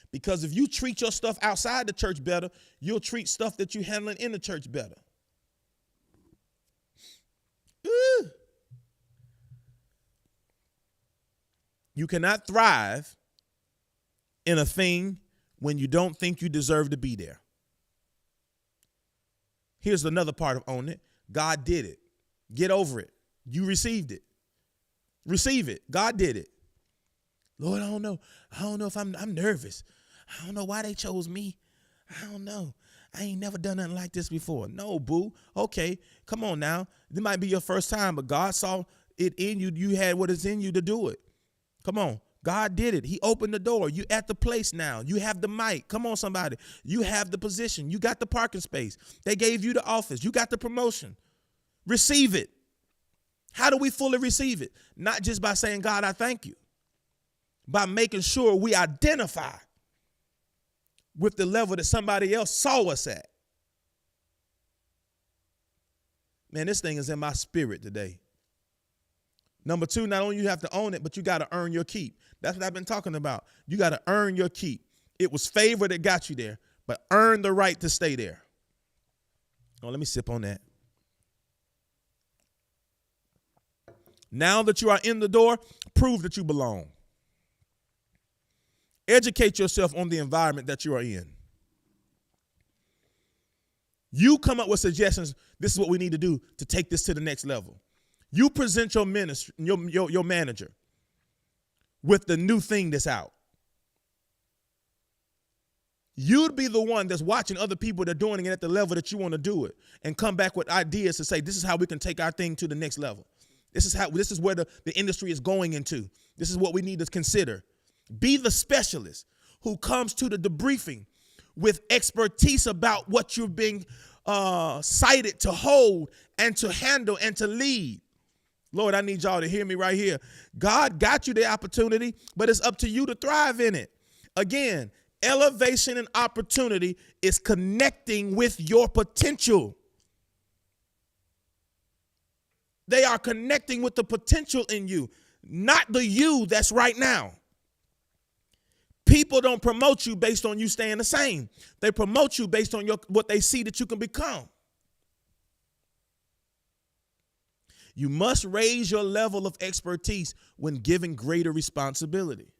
Because if you treat your stuff outside the church better, you'll treat stuff that you're handling in the church better. Ooh. You cannot thrive in a thing when you don't think you deserve to be there. Here's another part of own it. God did it. Get over it. You received it. Receive it. God did it. Lord, I don't know. I don't know if I'm nervous. I don't know why they chose me. I don't know. I ain't never done nothing like this before. No, boo. Okay, come on now. This might be your first time, but God saw it in you. You had what is in you to do it. Come on. God did it. He opened the door. You at the place now. You have the mic. Come on, somebody. You have the position. You got the parking space. They gave you the office. You got the promotion. Receive it. How do we fully receive it? Not just by saying, God, I thank you. By making sure we identify with the level that somebody else saw us at. Man, this thing is in my spirit today. Number 2, not only you have to own it, but you got to earn your keep. That's what I've been talking about. You got to earn your keep. It was favor that got you there, but earn the right to stay there. Oh, let me sip on that. Now that you are in the door, prove that you belong. Educate yourself on the environment that you are in. You come up with suggestions. This is what we need to do to take this to the next level. You present your ministry, your manager with the new thing that's out. You'd be the one that's watching other people that are doing it at the level that you want to do it and come back with ideas to say, this is how we can take our thing to the next level. This is where the industry is going into. This is what we need to consider. Be the specialist who comes to the debriefing with expertise about what you're being cited to hold and to handle and to lead. Lord, I need y'all to hear me right here. God got you the opportunity, but it's up to you to thrive in it. Again, elevation and opportunity is connecting with your potential. They are connecting with the potential in you, not the you that's right now. People don't promote you based on you staying the same. They promote you based on what they see that you can become. You must raise your level of expertise when given greater responsibility.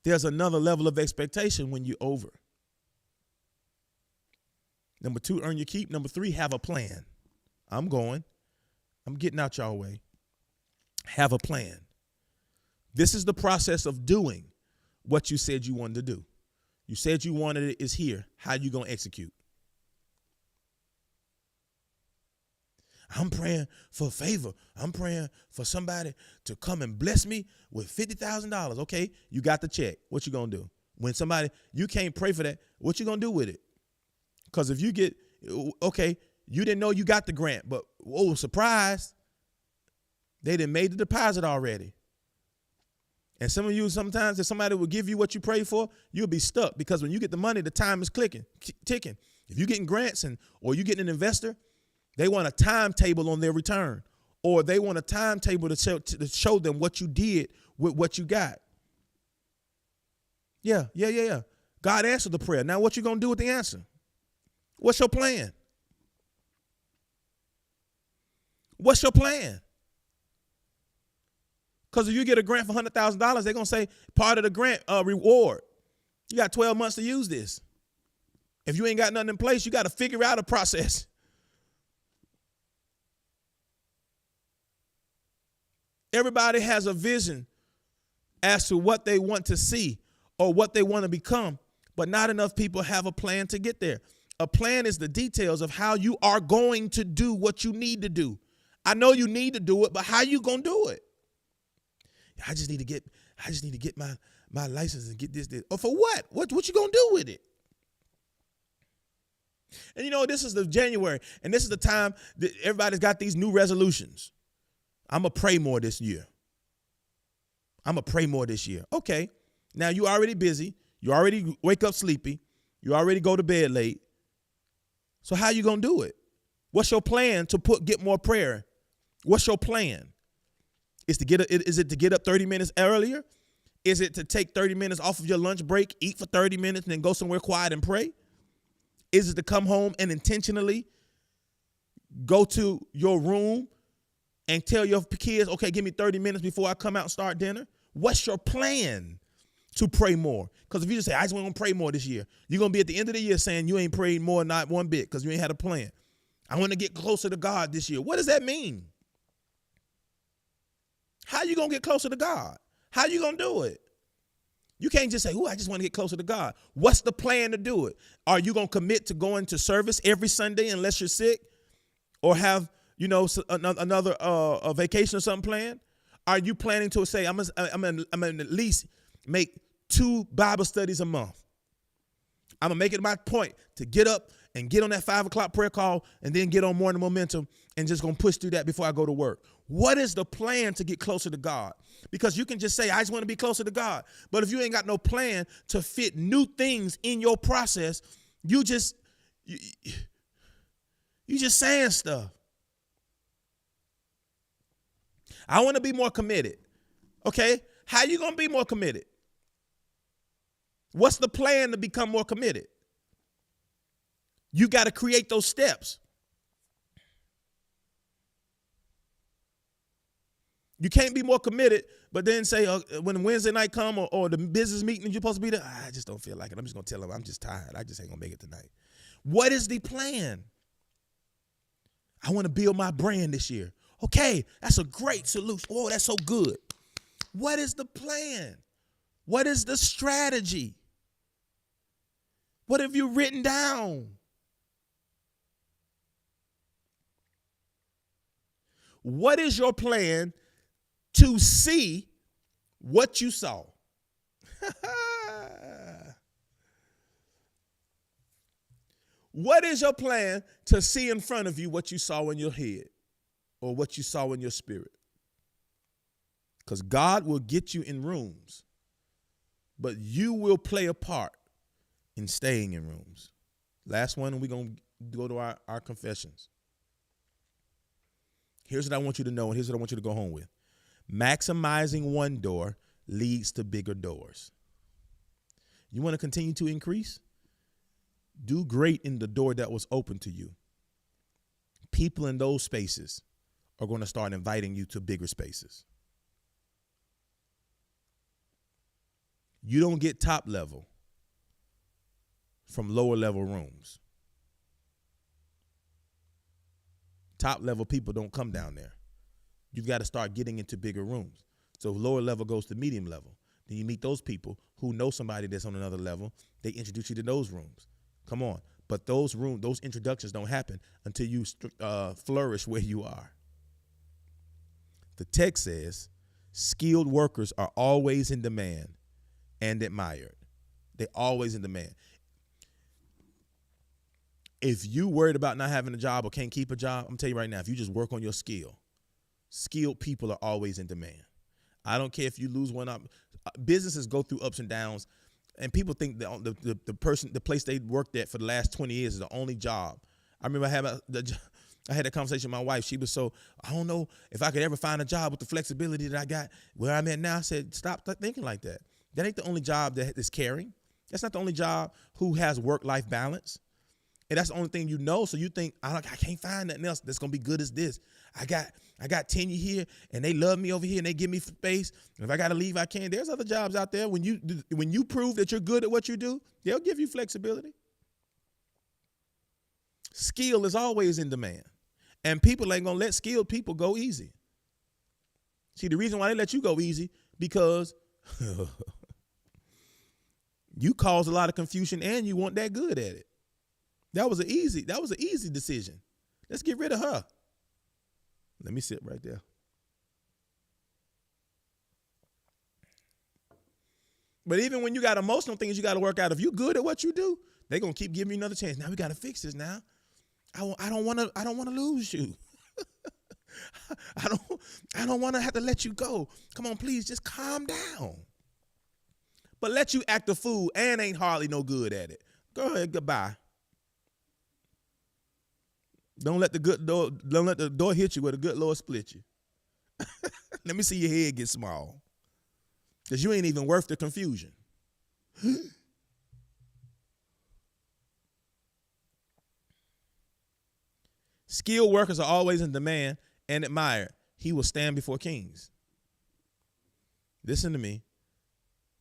There's another level of expectation when you're over. Number 2, earn your keep. Number 3, have a plan. I'm getting out y'all way. Have a plan. This is the process of doing what you said you wanted to do. You said you wanted it, is here. How you going to execute? I'm praying for favor. I'm praying for somebody to come and bless me with $50,000. Okay, you got the check. What you going to do? When somebody, you can't pray for that, what you going to do with it? Because if you get, okay, you didn't know you got the grant, but, oh, surprise, they done made the deposit already. And some of you, sometimes if somebody will give you what you prayed for, you'll be stuck because when you get the money, the time is ticking. If you're getting grants or you're getting an investor, they want a timetable on their return, or they want a timetable to show them what you did with what you got. Yeah. God answered the prayer. Now what you going to do with the answer? What's your plan? What's your plan? Because if you get a grant for $100,000, they're going to say part of the grant reward. You got 12 months to use this. If you ain't got nothing in place, you got to figure out a process. Everybody has a vision as to what they want to see or what they want to become, but not enough people have a plan to get there. A plan is the details of how you are going to do what you need to do. I know you need to do it, but how you going to do it? I just need to get my license and get this. Or for what? What you going to do with it? And you know, this is the January, and this is the time that everybody's got these new resolutions. I'm going to pray more this year. I'm going to pray more this year. Okay. Now you already busy. You already wake up sleepy. You already go to bed late. So how you going to do it? What's your plan to get more prayer? What's your plan? Is it to get up 30 minutes earlier? Is it to take 30 minutes off of your lunch break, eat for 30 minutes, and then go somewhere quiet and pray? Is it to come home and intentionally go to your room and tell your kids, okay, give me 30 minutes before I come out and start dinner? What's your plan to pray more? Because if you just say, I just want to pray more this year, you're going to be at the end of the year saying you ain't prayed more, not one bit, because you ain't had a plan. I want to get closer to God this year. What does that mean? How you going to get closer to God? How you going to do it? You can't just say, I just want to get closer to God. What's the plan to do it? Are you going to commit to going to service every Sunday unless you're sick or have, another vacation or something planned? Are you planning to say, I'm going to at least make 2 Bible studies a month? I'm going to make it my point to get up and get on that 5 o'clock prayer call and then get on Morning Momentum and just going to push through that before I go to work. What is the plan to get closer to God? Because you can just say, I just want to be closer to God. But if you ain't got no plan to fit new things in your process, you just saying stuff. I want to be more committed. Okay, how you going to be more committed? What's the plan to become more committed? You got to create those steps. You can't be more committed, but then say when Wednesday night come or the business meeting you're supposed to be there, I just don't feel like it. I'm just going to tell them I'm just tired. I just ain't going to make it tonight. What is the plan? I want to build my brand this year. Okay, that's a great solution. Oh, that's so good. What is the plan? What is the strategy? What have you written down? What is your plan to see what you saw? What is your plan to see in front of you what you saw in your head or what you saw in your spirit? Because God will get you in rooms, but you will play a part in staying in rooms. Last one, and we're going to go to our confessions. Here's what I want you to know, and here's what I want you to go home with. Maximizing one door leads to bigger doors. You want to continue to increase? Do great in the door that was open to you. people in those spaces are going to start inviting you to bigger spaces. You don't get top level from lower level rooms. Top level people don't come down there. You've got to start getting into bigger rooms. So lower level goes to medium level. Then you meet those people who know somebody that's on another level. They introduce you to those rooms. Come on. But those introductions don't happen until you flourish where you are. The text says, skilled workers are always in demand and admired. They're always in demand. If you worried about not having a job or can't keep a job, I'm telling you right now, if you just work on your skill, skilled people are always in demand. I don't care if you lose one up. Businesses go through ups and downs, and people think the place they worked at for the last 20 years is the only job. I remember I had a conversation with my wife. She was I don't know if I could ever find a job with the flexibility that I got where I'm at now. I said, stop thinking like that. That ain't the only job that is caring. That's not the only job who has work-life balance. And that's the only thing you know. So you think, I can't find nothing else that's going to be good as this. I got tenure here, and they love me over here, and they give me space. And if I got to leave, I can. There's other jobs out there. When you prove that you're good at what you do, they'll give you flexibility. Skill is always in demand. And people ain't going to let skilled people go easy. See, the reason why they let you go easy, because you cause a lot of confusion and you weren't that good at it. That was an easy decision. Let's get rid of her. Let me sit right there. But even when you got emotional things you got to work out, if you're good at what you do, they're going to keep giving you another chance. Now we got to fix this now. I don't want to lose you. I don't want to have to let you go. Come on, please just calm down. But let you act a fool and ain't hardly no good at it. Go ahead, goodbye. Don't let the door hit you where the good Lord split you. Let me see your head get small. Because you ain't even worth the confusion. Skilled workers are always in demand and admired. He will stand before kings. Listen to me.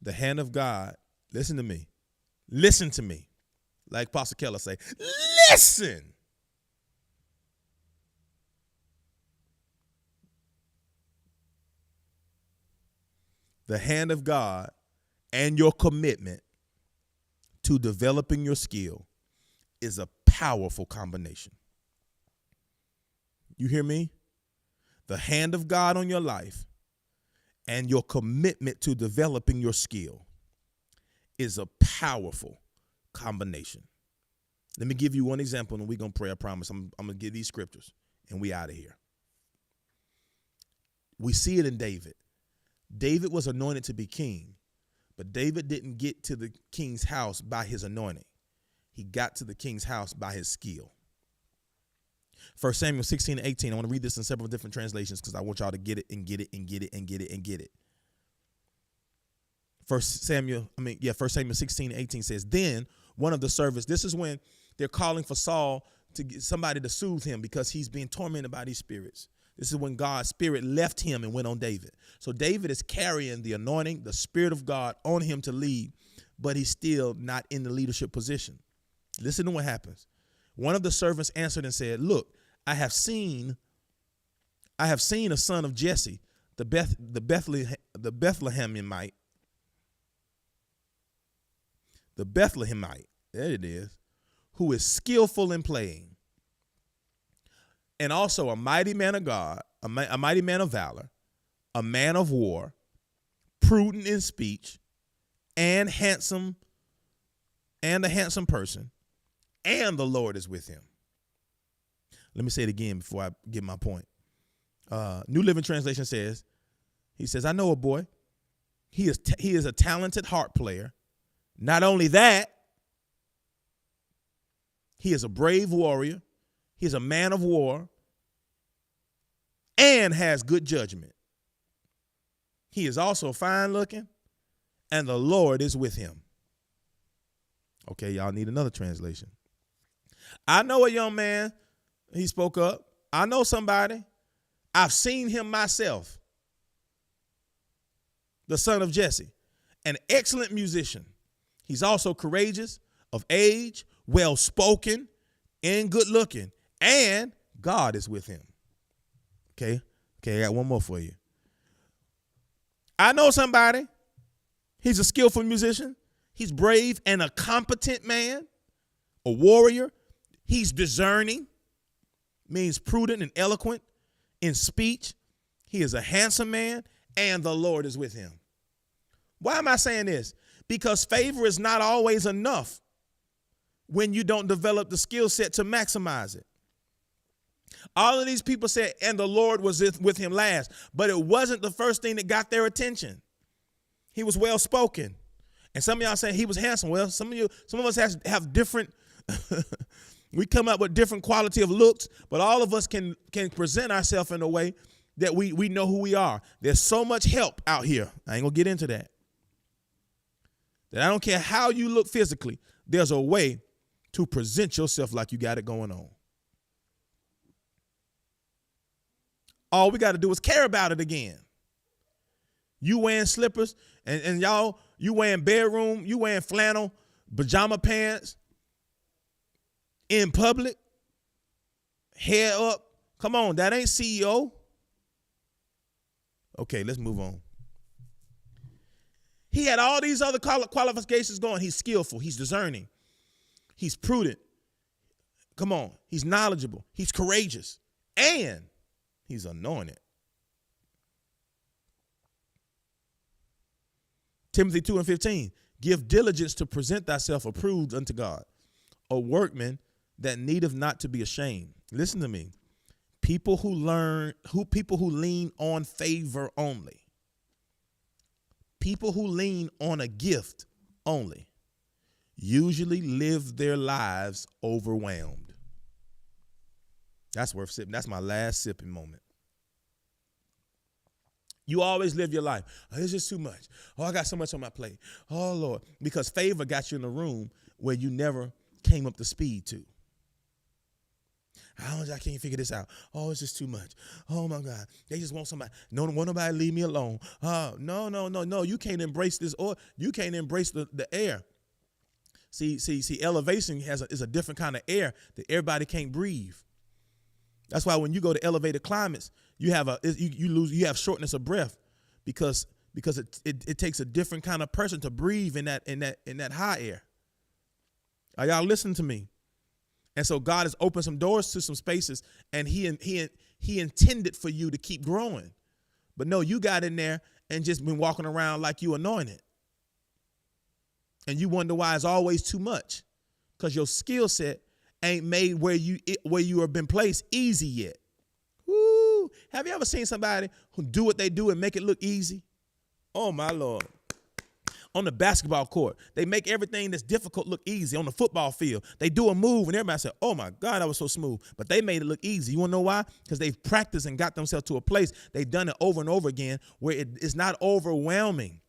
The hand of God, listen to me. Listen to me. Like Pastor Keller say, listen. The hand of God and your commitment to developing your skill is a powerful combination. You hear me? The hand of God on your life and your commitment to developing your skill is a powerful combination. Let me give you one example and we're going to pray, I promise. I'm going to give these scriptures and we out of here. We see it in David. David was anointed to be king, but David didn't get to the king's house by his anointing. He got to the king's house by his skill. 1 Samuel 16:18. I want to read this in several different translations because I want y'all to get it and get it and get it and get it and get it. 1 Samuel 16:18 says, then one of the servants, this is when they're calling for Saul to get somebody to soothe him because he's being tormented by these spirits. This is when God's spirit left him and went on David. So David is carrying the anointing, the spirit of God on him to lead, but he's still not in the leadership position. Listen to what happens. One of the servants answered and said, look, I have seen a son of Jesse, the Bethlehemite. The Bethlehemite, there it is, who is skillful in playing, and also a mighty man of God, a mighty man of valor, a man of war, prudent in speech, and a handsome person, and the Lord is with him. Let me say it again before I get my point. New Living Translation says, he says, I know a boy. He is a talented harp player. Not only that, he is a brave warrior. He is a man of war and has good judgment. He is also fine looking, and the Lord is with him. Okay, y'all need another translation. I know a young man He spoke up. I know somebody. I've seen him myself. The son of Jesse, an excellent musician. He's also courageous, of age, well-spoken, and good-looking, and God is with him. Okay, I got one more for you. I know somebody. He's a skillful musician. He's brave and a competent man, a warrior. He's discerning, means prudent and eloquent in speech. He is a handsome man, and the Lord is with him. Why am I saying this? Because favor is not always enough when you don't develop the skill set to maximize it. All of these people said, and the Lord was with him last, but it wasn't the first thing that got their attention. He was well spoken. And some of y'all saying he was handsome. Well, some of us have different, we come up with different quality of looks, but all of us can present ourselves in a way that we know who we are. There's so much help out here. I ain't gonna get into that. That I don't care how you look physically, there's a way to present yourself like you got it going on. All we got to do is care about it again. You wearing slippers and y'all, you wearing bedroom, you wearing flannel, pajama pants in public, hair up. Come on, that ain't CEO. Okay, let's move on. He had all these other qualifications going. He's skillful. He's discerning. He's prudent. Come on. He's knowledgeable. He's courageous. And he's anointed. Timothy 2:15. Give diligence to present thyself approved unto God, a workman that needeth not to be ashamed. Listen to me. People who lean on favor only. People who lean on a gift only usually live their lives overwhelmed. That's worth sipping. That's my last sipping moment. You always live your life. Oh, it's just too much. Oh, I got so much on my plate. Oh, Lord. Because favor got you in a room where you never came up to speed to. I can't figure this out. Oh, it's just too much. Oh, my God. They just want somebody. No, won't nobody leave me alone. No. You can't embrace this, or you can't embrace the air. See, elevation is a different kind of air that everybody can't breathe. That's why when you go to elevated climates, you have shortness of breath because it takes a different kind of person to breathe in that high air. Are y'all listening to me? And so God has opened some doors to some spaces, and he intended for you to keep growing. But no, you got in there and just been walking around like you anointed. And you wonder why it's always too much, because your skill set ain't made where you have been placed easy yet. Woo! Have you ever seen somebody who do what they do and make it look easy? Oh, my Lord. On the basketball court, they make everything that's difficult look easy. On the football field, they do a move and everybody say, oh my God, that was so smooth. But they made it look easy. You want to know why? Because they've practiced and got themselves to a place. They've done it over and over again where it's not overwhelming.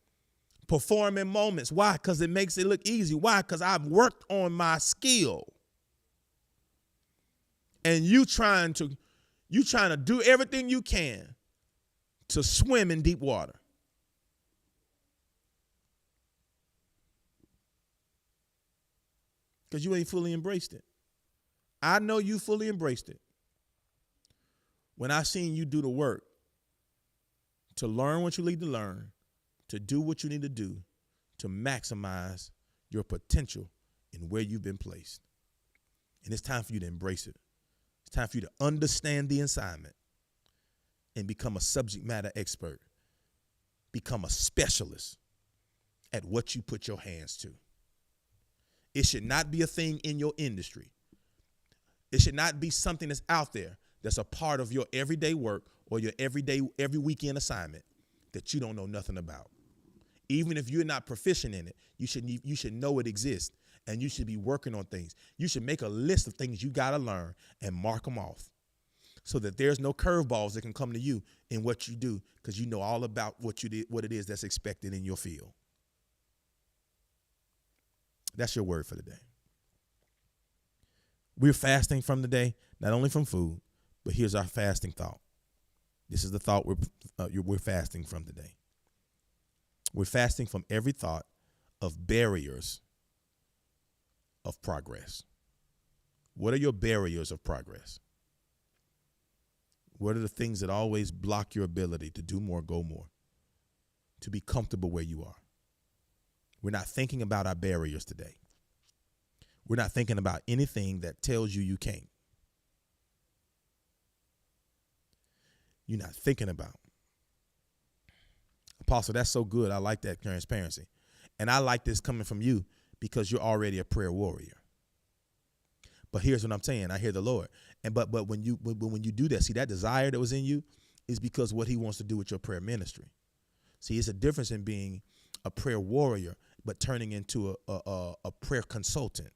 Performing moments. Why? Because it makes it look easy. Why? Because I've worked on my skill. And you trying to do everything you can to swim in deep water. Because you ain't fully embraced it. I know you fully embraced it when I seen you do the work to learn what you need to learn, to do what you need to do, to maximize your potential in where you've been placed. And it's time for you to embrace it. It's time for you to understand the assignment and become a subject matter expert. Become a specialist at what you put your hands to. It should not be a thing in your industry. It should not be something that's out there that's a part of your everyday work or your every weekend assignment that you don't know nothing about. Even if you're not proficient in it, you should know it exists, and you should be working on things. You should make a list of things you got to learn and mark them off so that there's no curveballs that can come to you in what you do, because you know all about what it is that's expected in your field. That's your word for the day. We're fasting from the day, not only from food, but here's our fasting thought. This is the thought we're fasting from today. We're fasting from every thought of barriers of progress. What are your barriers of progress? What are the things that always block your ability to do more, go more, to be comfortable where you are? We're not thinking about our barriers today. We're not thinking about anything that tells you can't. You're not thinking about. Apostle, that's so good. I like that transparency. And I like this coming from you because you're already a prayer warrior. But here's what I'm saying. I hear the Lord. But when you do that, see, that desire that was in you is because what he wants to do with your prayer ministry. See, it's a difference in being a prayer warrior, but turning into a prayer consultant,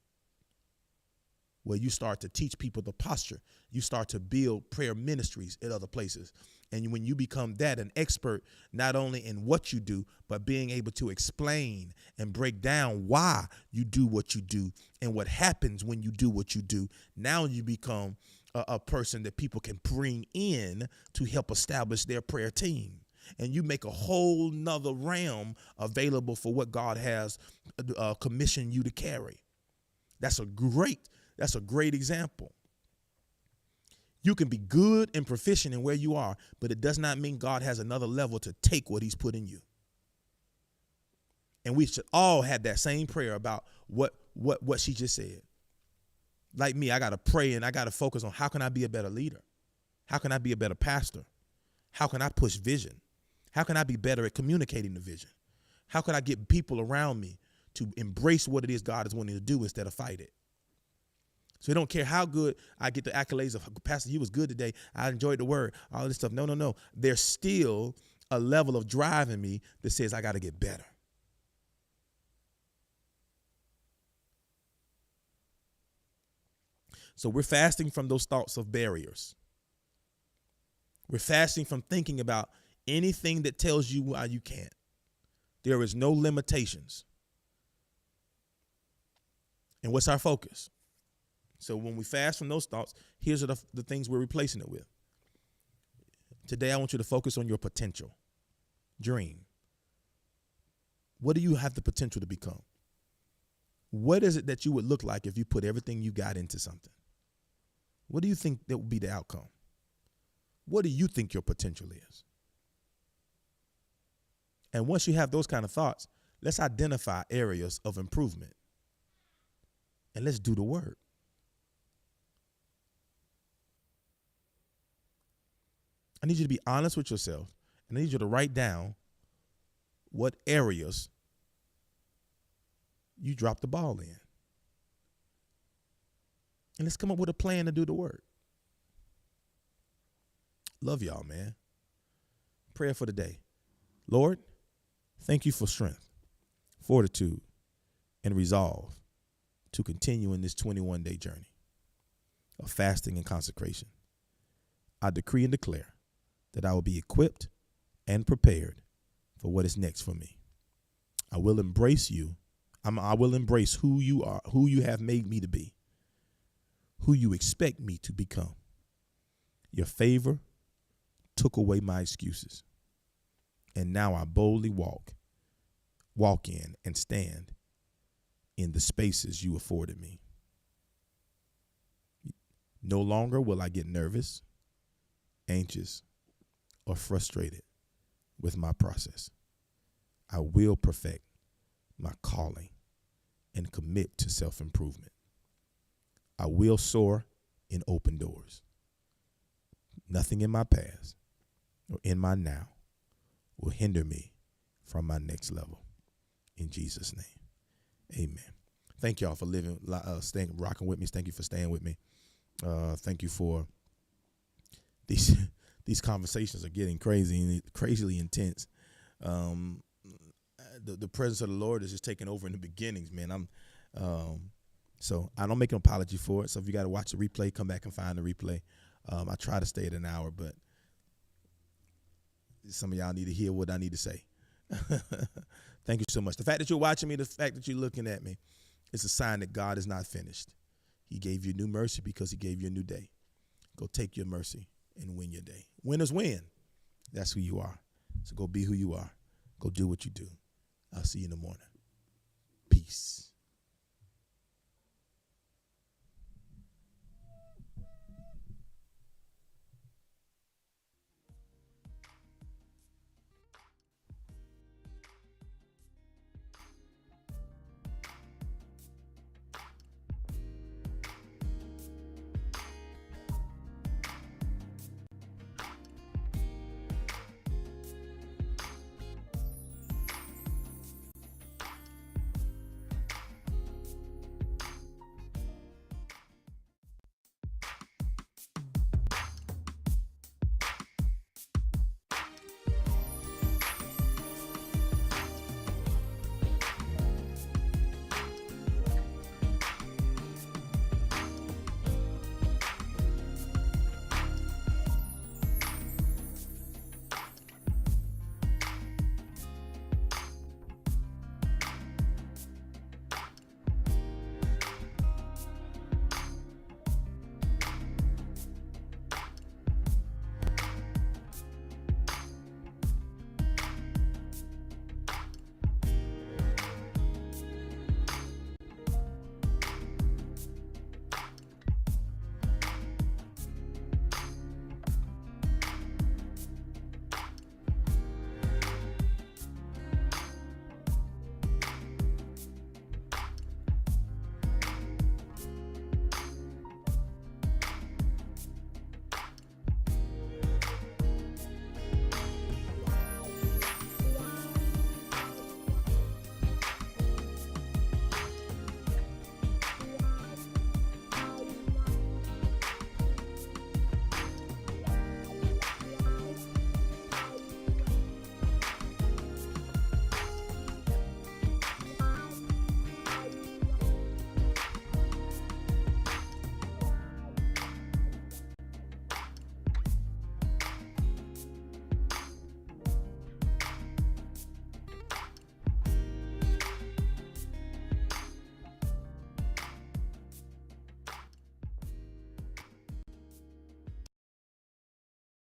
where you start to teach people the posture. You start to build prayer ministries at other places. And when you become that, an expert, not only in what you do, but being able to explain and break down why you do what you do and what happens when you do what you do, now you become a person that people can bring in to help establish their prayer team. And you make a whole nother realm available for what God has commissioned you to carry. That's a great example. You can be good and proficient in where you are, but it does not mean God has another level to take what he's put in you. And we should all have that same prayer about what she just said. Like me, I got to pray and I got to focus on how can I be a better leader? How can I be a better pastor? How can I push vision? How can I be better at communicating the vision? How can I get people around me to embrace what it is God is wanting to do instead of fight it? So I don't care how good I get the accolades of, Pastor, you was good today. I enjoyed the word, all this stuff. No. There's still a level of drive in me that says I got to get better. So we're fasting from those thoughts of barriers. We're fasting from thinking about anything that tells you why you can't. There is no limitations. And what's our focus? So when we fast from those thoughts, here's the things we're replacing it with. Today, I want you to focus on your potential. Dream. What do you have the potential to become? What is it that you would look like if you put everything you got into something? What do you think that would be the outcome? What do you think your potential is? And once you have those kind of thoughts, let's identify areas of improvement. And let's do the work. I need you to be honest with yourself, and I need you to write down what areas you dropped the ball in. And let's come up with a plan to do the work. Love y'all, man. Prayer for the day. Lord, thank you for strength, fortitude, and resolve to continue in this 21-day journey of fasting and consecration. I decree and declare that I will be equipped and prepared for what is next for me. I will embrace you. I will embrace who you are, who you have made me to be, who you expect me to become. Your favor took away my excuses. And now I boldly walk in and stand in the spaces you afforded me. No longer will I get nervous, anxious, or frustrated with my process. I will perfect my calling and commit to self-improvement. I will soar in open doors. Nothing in my past or in my now will hinder me from my next level. In Jesus' name, amen. Thank y'all for staying, rocking with me. Thank you for staying with me. Thank you for these conversations are getting crazily intense. The presence of the Lord is just taking over in the beginnings, man. So I don't make an apology for it. So if you got to watch the replay, come back and find the replay. I try to stay at an hour, but some of y'all need to hear what I need to say. Thank you so much. The fact that you're watching me, the fact that you're looking at me, it's a sign that God is not finished. He gave you new mercy because he gave you a new day. Go take your mercy and win your day. Winners win. That's who you are. So go be who you are. Go do what you do. I'll see you in the morning. Peace.